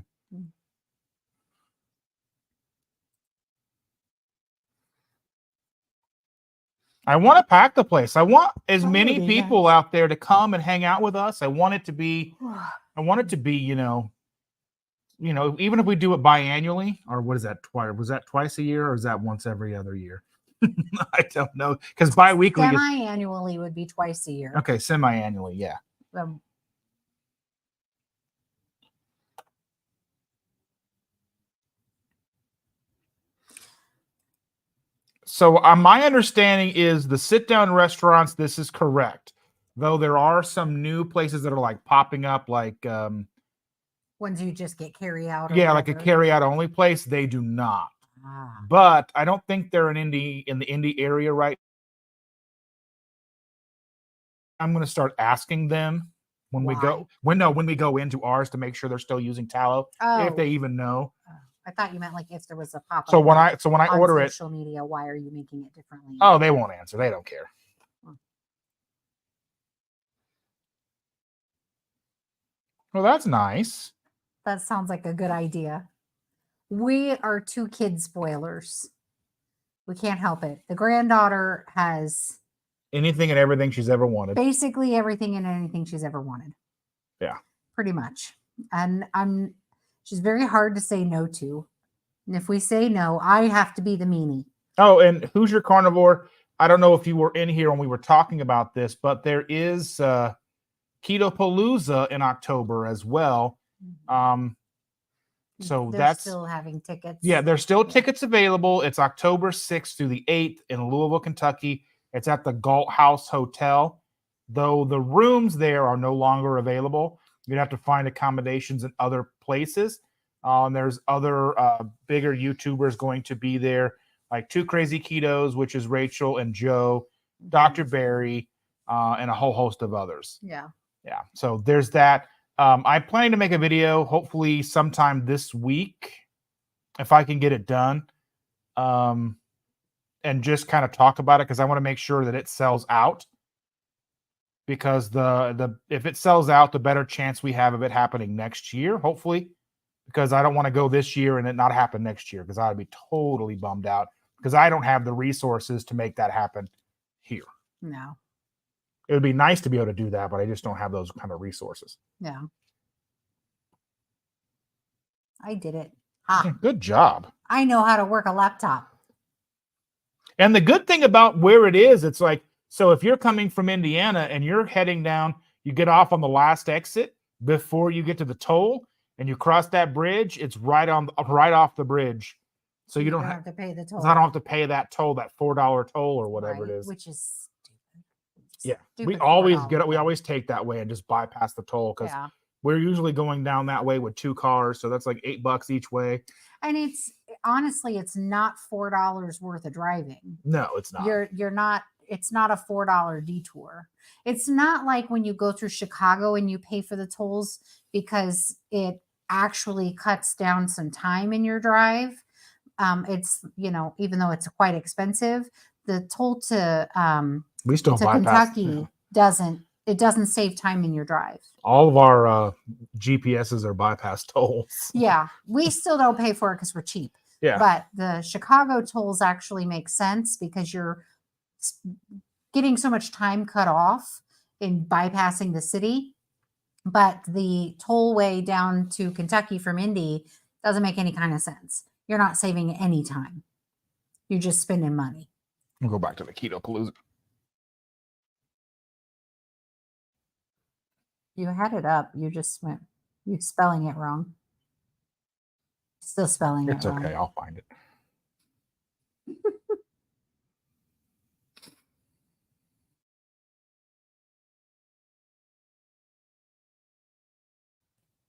I want to pack the place. I want as many people out there to come and hang out with us. I want it to be, even if we do it biannually, or what is that? Was that twice a year, or is that once every other year? I don't know, because bi-weekly. Semi-annually would be twice a year. Okay, semi-annually, yeah. So my understanding is the sit-down restaurants, this is correct. Though there are some new places that are like popping up, like Ones you just get carry out. Or Yeah, like a whatever. carry out only place, they do not. Ah. But I don't think they're in the Indy area right. I'm going to start asking them when we go into ours to make sure they're still using tallow, if they even know. I thought you meant like if there was a pop-up. So when I on order it, social media, why are you making it differently? oh, they won't answer. They don't care. Well, that's nice. That sounds like a good idea. We are two kid spoilers. We can't help it. The granddaughter has Anything and everything she's ever wanted. basically everything and anything she's ever wanted. Yeah. Pretty much. And she's very hard to say no to. And if we say no, I have to be the meanie. Oh, and who's your carnivore? I don't know if you were in here when we were talking about this, but there is Keto PaLouZa in October as well. So they're still having tickets. Yeah, there's still tickets available. It's October 6th through the 8th in Louisville, Kentucky. It's at the Galt House Hotel. Though the rooms there are no longer available, you'd have to find accommodations in other places. And there's other bigger YouTubers going to be there, like Two Crazy Ketos, which is Rachel and Joe, Dr. Barry, and a whole host of others. Yeah. Yeah. So there's that. I plan to make a video, hopefully sometime this week, if I can get it done, and just kind of talk about it, because I want to make sure that it sells out. Because if it sells out, the better chance we have of it happening next year, hopefully. Because I don't want to go this year and it not happen next year, because I'd be totally bummed out, because I don't have the resources to make that happen here. No. It would be nice to be able to do that, but I just don't have those kind of resources. Yeah. I did it. Good job. I know how to work a laptop. And the good thing about where it is, it's like, so if you're coming from Indiana and you're heading down, you get off on the last exit before you get to the toll, and you cross that bridge, it's right off the bridge. So you don't have to pay the toll. I don't have to pay that toll, that $4 toll or whatever it is. Which is stupid. Yeah. Stupid We always take that way and just bypass the toll, because we're usually going down that way with 2 cars. So that's like $8 each way. And it's honestly, it's not $4 worth of driving. No, it's not. You're not, it's not a $4 detour. It's not like when you go through Chicago and you pay for the tolls, because it actually cuts down some time in your drive. It's, even though it's quite expensive, the toll to we still to bypass, Kentucky doesn't save time in your drive. All of our GPSs are bypass tolls. Yeah, we still don't pay for it because we're cheap. Yeah, but the Chicago tolls actually make sense, because you're getting so much time cut off in bypassing the city. But the tollway down to Kentucky from Indy doesn't make any kind of sense. You're not saving any time. You're just spending money. We'll go back to the Keto PaLouZa. You had it up. You spelling it wrong. Still spelling it wrong. It's okay. I'll find it.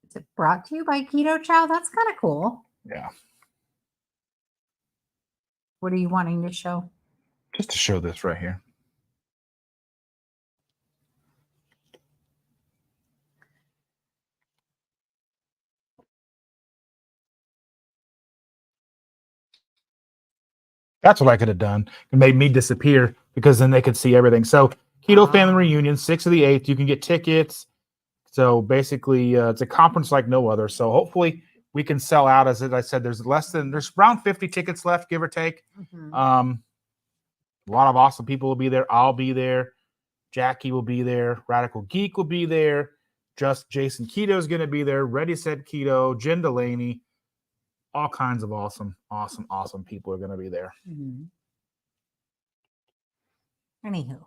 Is it brought to you by Keto Chow? That's kind of cool. Yeah. What are you wanting to show? Just to show this right here. That's what I could have done. It made me disappear, because then they could see everything. So Keto Family Reunion, 6th of the 8th. You can get tickets. So basically, it's a conference like no other. So hopefully we can sell out. As I said, there's around 50 tickets left, give or take. Mm-hmm. A lot of awesome people will be there. I'll be there. Jackie will be there. Radical Geek will be there. Just Jason Keto is going to be there. Ready, Set Keto, Jen Delaney. All kinds of awesome people are going to be there. Mm-hmm. Anywho.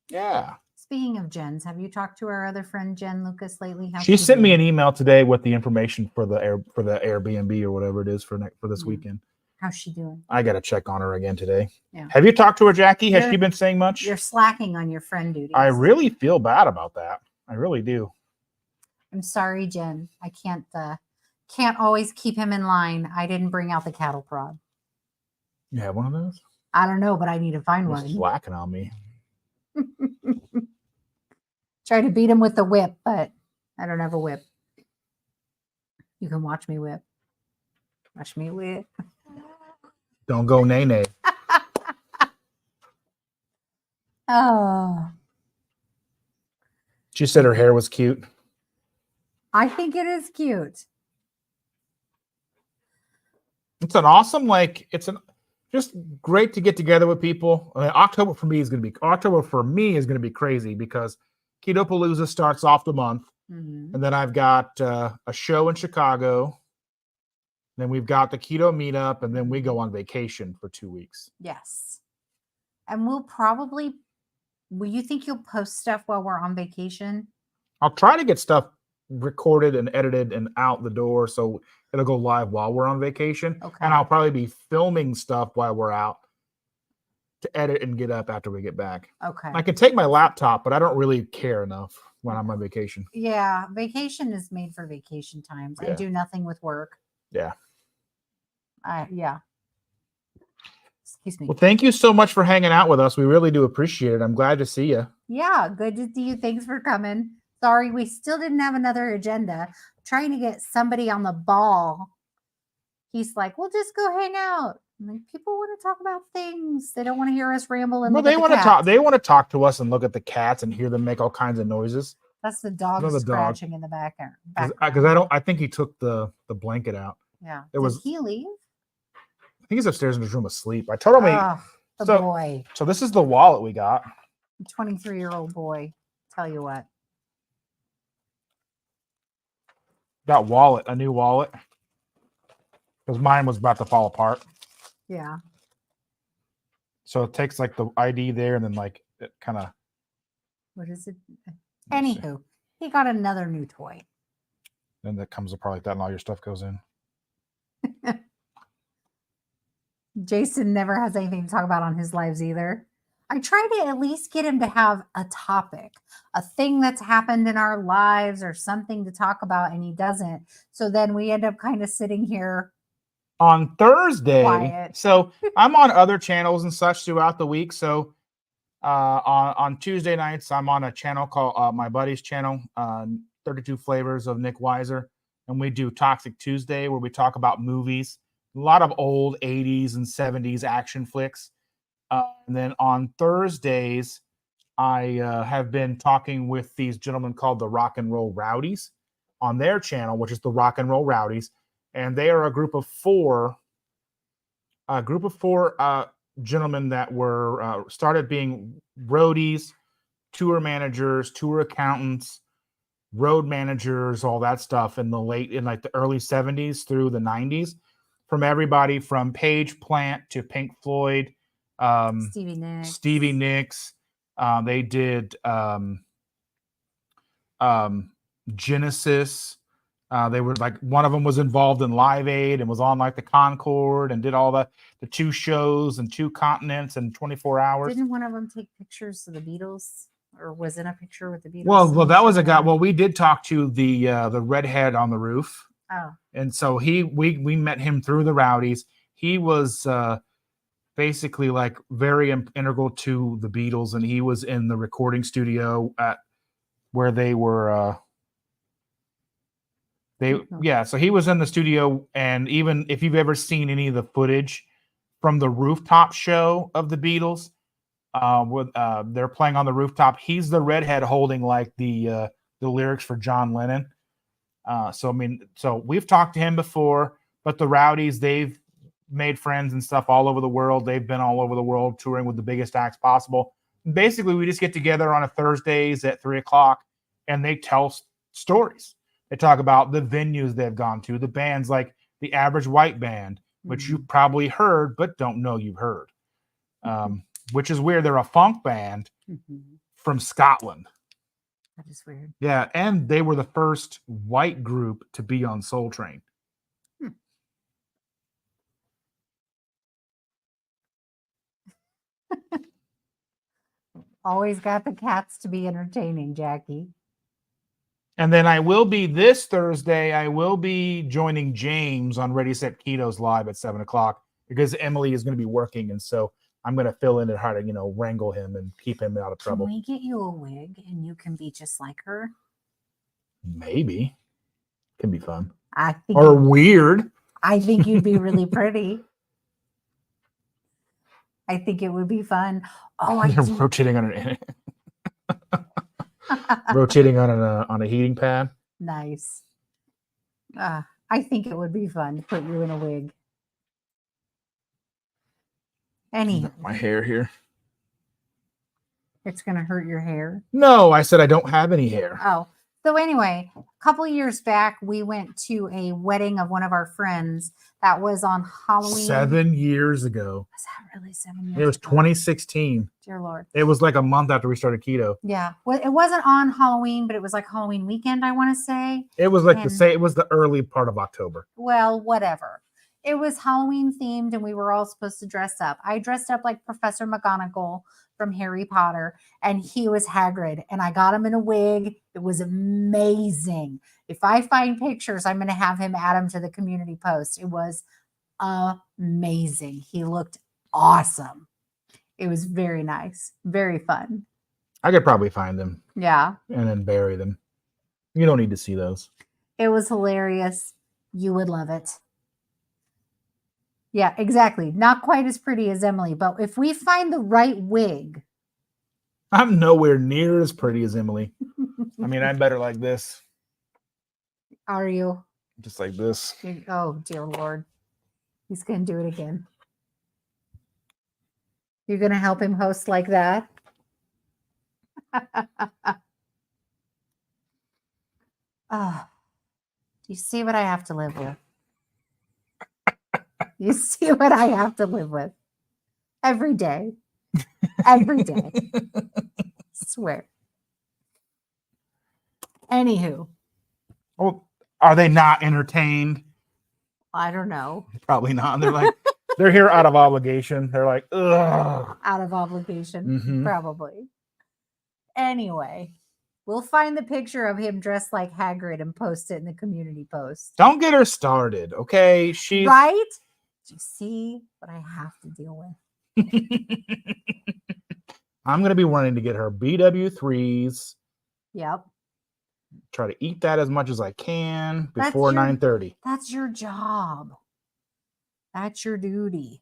Yeah. Speaking of Jen's, have you talked to our other friend Jen Lucas lately? She sent me an email today with the information for the Airbnb or whatever it is for this weekend. How's she doing? I got to check on her again today. Yeah. Have you talked to her, Jackie? Has she been saying much? You're slacking on your friend duties. I really feel bad about that. I really do. I'm sorry, Jen. I can't Can't always keep him in line. I didn't bring out the cattle prod. You have one of those? I don't know, but I need to find You're one. slacking on me. Try to beat him with the whip, but I don't have a whip. You can watch me whip. Watch me whip. Don't go nay-nay. Oh, She said her hair was cute. I think it is cute. It's an awesome, just great to get together with people. I mean, October for me is going to be crazy because Keto PaLouZa starts off the month. Mhm. And then I've got a show in Chicago. Then we've got the keto meetup, and then we go on vacation for 2 weeks. Yes. And will you think you'll post stuff while we're on vacation? I'll try to get stuff recorded and edited and out the door so it'll go live while we're on vacation. Okay. And I'll probably be filming stuff while we're out to edit and get up after we get back. Okay. I can take my laptop, but I don't really care enough when I'm on vacation. Yeah, vacation is made for vacation times. I Yeah. do nothing with work. Yeah. Yeah. Excuse me. Well, thank you so much for hanging out with us. We really do appreciate it. I'm glad to see you. Yeah, good to see you. Thanks for coming. Sorry, we still didn't have another agenda. Trying to get somebody on the ball. He's like, "We'll just go hang out." I'm like, people want to talk about things. They don't want to hear us ramble and Well, look they at want the to talk. cats. They want to talk to us and look at the cats and hear them make all kinds of noises. That's the dog Another dog. scratching in the background. Because I think he took the blanket out. Yeah. Did he leave? I think he's upstairs in his room asleep. I told him. The so, boy. So this is the wallet we got. 23-year-old boy. Tell you what. Got wallet, a new wallet. Because mine was about to fall apart. Yeah. So it takes like the ID there and then like it kind of. What is it? Anywho, he got another new toy. Then that comes apart like that and all your stuff goes in. Jason never has anything to talk about on his lives either. I try to at least get him to have a topic, a thing that's happened in our lives or something to talk about, and he doesn't. So then we end up kind of sitting here on Thursday. Quiet. So I'm on other channels and such throughout the week. So on Tuesday nights, I'm on a channel called my buddy's channel, 32 Flavors of Nick Weiser. And we do Toxic Tuesday where we talk about movies, a lot of old 80s and 70s action flicks. And then on Thursdays, I have been talking with these gentlemen called the Rock and Roll Rowdies on their channel, which is the Rock and Roll Rowdies. And they are a group of four gentlemen that were started being roadies, tour managers, tour accountants, road managers, all that stuff in the early 70s through the 90s, from everybody from Page Plant to Pink Floyd, Stevie Nicks. They did Genesis. They were like, one of them was involved in Live Aid and was on like the Concorde and did all the 2 shows and 2 continents in 24 hours. Didn't one of them take pictures of the Beatles, or was in a picture with the Beatles? Well, that was a guy. Well, we did talk to the redhead on the roof. Oh. And so we met him through the Rowdies. He was basically like very integral to the Beatles, and he was in the recording studio at where they were. So he was in the studio, and even if you've ever seen any of the footage from the rooftop show of the Beatles, they're playing on the rooftop, he's the redhead holding like the lyrics for John Lennon. So we've talked to him before, but the Rowdies, they've made friends and stuff all over the world. They've been all over the world touring with the biggest acts possible. Basically, we just get together on a Thursdays at 3:00, and they tell stories. They talk about the venues they've gone to, the bands like the Average White Band, which you've probably heard, but don't know you've heard, which is weird. They're a funk band from Scotland. That is weird. Yeah, and they were the first white group to be on Soul Train. Always got the cats to be entertaining, Jackie. And then I will be this Thursday. I will be joining James on Ready Set Keto's live at 7:00 because Emily is going to be working, and so I'm going to fill in and how to wrangle him and keep him out of trouble. Can we get you a wig and you can be just like her? Maybe can be fun I think or weird. I think you'd be really pretty. I think it would be fun. Oh, You're rotating on a heating pad. Nice. I think it would be fun to put you in a wig. My hair here. It's gonna hurt your hair. No, I said I don't have any hair. Oh, so anyway, a couple of years back, we went to a wedding of one of our friends that was on Halloween. 7 years ago. Was that really 7 years? It was ago? 2016. Dear Lord. It was like a month after we started keto. Yeah. Well, it wasn't on Halloween, but it was like Halloween weekend, I want to say. It was like it was the early part of October. Well, whatever. It was Halloween themed and we were all supposed to dress up. I dressed up like Professor McGonagall from Harry Potter and he was Hagrid and I got him in a wig. It was amazing. If I find pictures, I'm going to have him add them to the community post. It was amazing. He looked awesome. It was very nice. Very fun. I could probably find them. Yeah. And then bury them. You don't need to see those. It was hilarious. You would love it. Yeah, exactly. Not quite as pretty as Emily, but if we find the right wig. I'm nowhere near as pretty as Emily. I mean, I'm better like this. Are you? Just like this. Oh, dear Lord. He's going to do it again. You're going to help him host like that? Oh, you see what I have to live with? You see what I have to live with every day. Every day. Swear. Anywho. Oh, are they not entertained? I don't know. Probably not. They're like, they're here out of obligation. They're like, ugh. Out of obligation. Mm-hmm. Probably. Anyway. We'll find the picture of him dressed like Hagrid and post it in the community post. Don't get her started, okay? She's right. Do you see what I have to deal with? I'm going to be wanting to get her BW3s. Yep. Try to eat that as much as I can before 9:30. That's your job. That's your duty.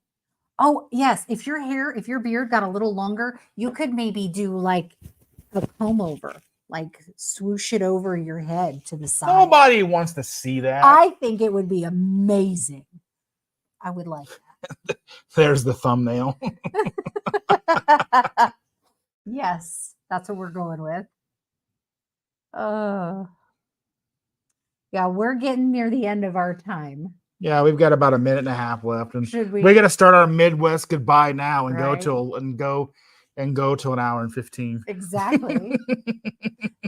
Oh, yes. If your beard got a little longer, you could maybe do like a comb over. Like swoosh it over your head to the side. Nobody wants to see that. I think it would be amazing. I would like that. There's the thumbnail. Yes, that's what we're going with. Yeah, we're getting near the end of our time. Yeah, we've got about a minute and a half left, and should we? We're gonna start our Midwest goodbye now and right? go to an hour and 15. Exactly.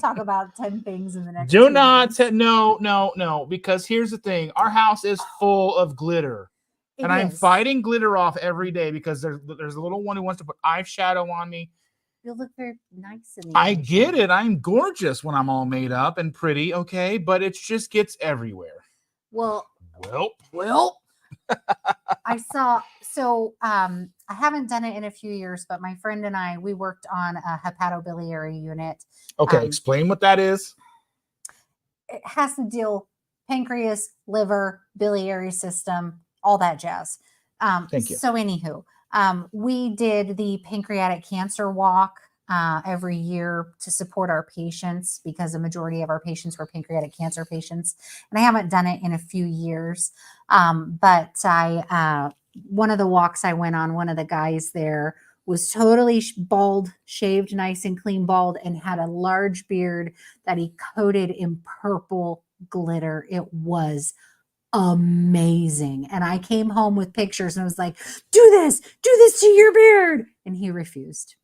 Talk about 10 things in the next. Do not say no, because here's the thing: our house is full of glitter, and I'm fighting glitter off every day because there's a little one who wants to put eyeshadow on me. You look very nice in I get it. I'm gorgeous when I'm all made up and pretty, okay? But it just gets everywhere. Well. I haven't done it in a few years, but my friend and I, we worked on a hepatobiliary unit. Okay, explain what that is. It has to deal pancreas, liver, biliary system, all that jazz. Thank you. So anywho, we did the pancreatic cancer walk every year to support our patients because the majority of our patients were pancreatic cancer patients. And I haven't done it in a few years. But one of the walks I went on, one of the guys there was totally bald, shaved nice and clean bald, and had a large beard that he coated in purple glitter. It was amazing. And I came home with pictures and I was like, do this to your beard. And he refused.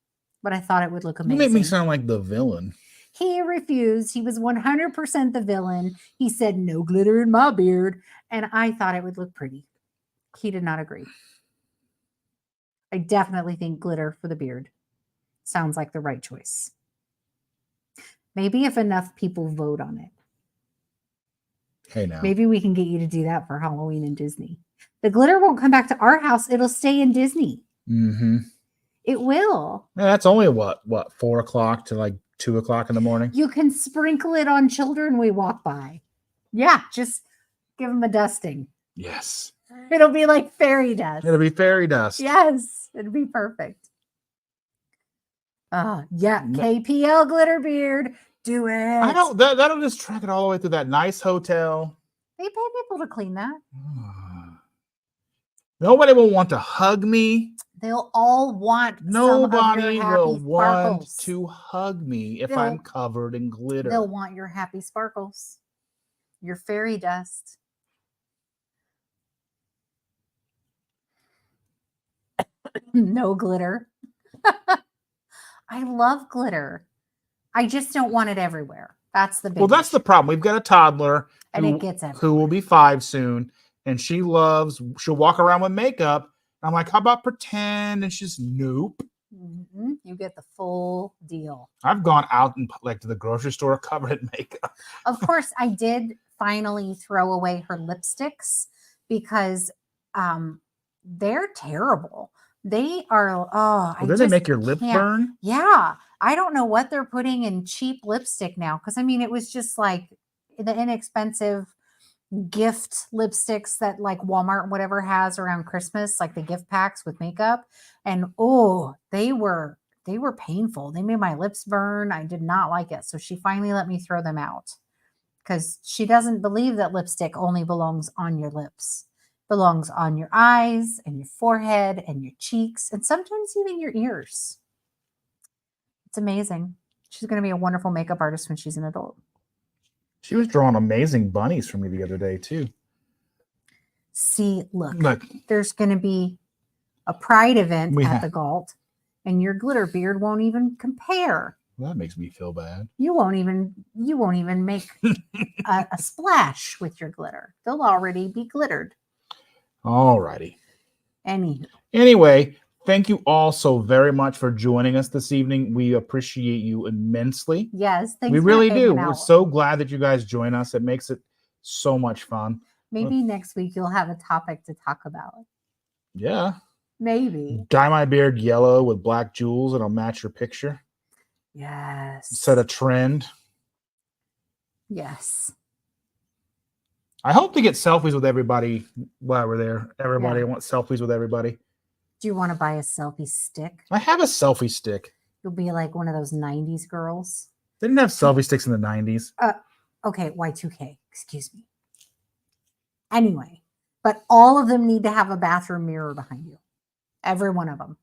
But I thought it would look amazing. You make me sound like the villain. He refused. He was 100% the villain. He said, no glitter in my beard. And I thought it would look pretty. He did not agree. I definitely think glitter for the beard sounds like the right choice. Maybe if enough people vote on it. Hey, now. Maybe we can get you to do that for Halloween in Disney. The glitter won't come back to our house. It'll stay in Disney. Mm-hmm. It will. Yeah, that's only what 4 o'clock to like 2 o'clock in the morning. You can sprinkle it on children we walk by. Yeah, just give them a dusting. Yes. It'll be like fairy dust. It'll be fairy dust. Yes, it'll be perfect. Yeah, KPL glitter beard. Do it. I don't. That'll just track it all the way through that nice hotel. They pay people to clean that. Nobody will want to hug me. They'll all want. Nobody will want sparkles. to hug me if I'm covered in glitter. They'll want your happy sparkles, your fairy dust. No glitter. I love glitter. I just don't want it everywhere. That's the big Well, that's the problem. We've got a toddler and it gets everywhere. who will be 5 soon, and she'll walk around with makeup. I'm like, how about pretend? And she's nope. Mm-hmm. You get the full deal. I've gone out and like to the grocery store covered in makeup. Of course, I did finally throw away her lipsticks because they're terrible. They are. Well, they make your lip burn? Yeah. I don't know what they're putting in cheap lipstick now. Because I mean, it was just like the inexpensive gift lipsticks that like Walmart, whatever has around Christmas, like the gift packs with makeup. And they were painful. They made my lips burn. I did not like it. So she finally let me throw them out because she doesn't believe that lipstick only belongs on your lips. Belongs on your eyes and your forehead and your cheeks and sometimes even your ears. It's amazing. She's going to be a wonderful makeup artist when she's an adult. She was drawing amazing bunnies for me the other day too. See, look, there's going to be a pride event at the Galt and your glitter beard won't even compare. Well, that makes me feel bad. You won't even make a splash with your glitter. They'll already be glittered. All righty. Anyway, thank you all so very much for joining us this evening. We appreciate you immensely. Yes, we really do. We're so glad that you guys join us. It makes it so much fun. Maybe next week you'll have a topic to talk about. Yeah. Maybe. Dye my beard yellow with black jewels and I'll match your picture. Yes. Set a trend. Yes. I hope to get selfies with everybody while we're there. Everybody wants selfies with everybody. Do you want to buy a selfie stick? I have a selfie stick. You'll be like one of those 90s girls. They didn't have selfie sticks in the 90s. Okay, Y2K. Excuse me. Anyway, but all of them need to have a bathroom mirror behind you. Every one of them.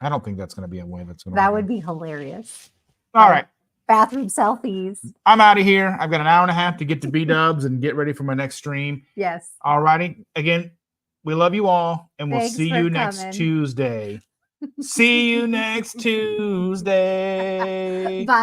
I don't think that's going to be a way that's going to That would be hilarious. All right. Bathroom selfies. I'm out of here. I've got an hour and a half to get to B-dubs and get ready for my next stream. Yes. All righty. Again, we love you all, and we'll Thanks see you next Tuesday. See you next Tuesday. Bye.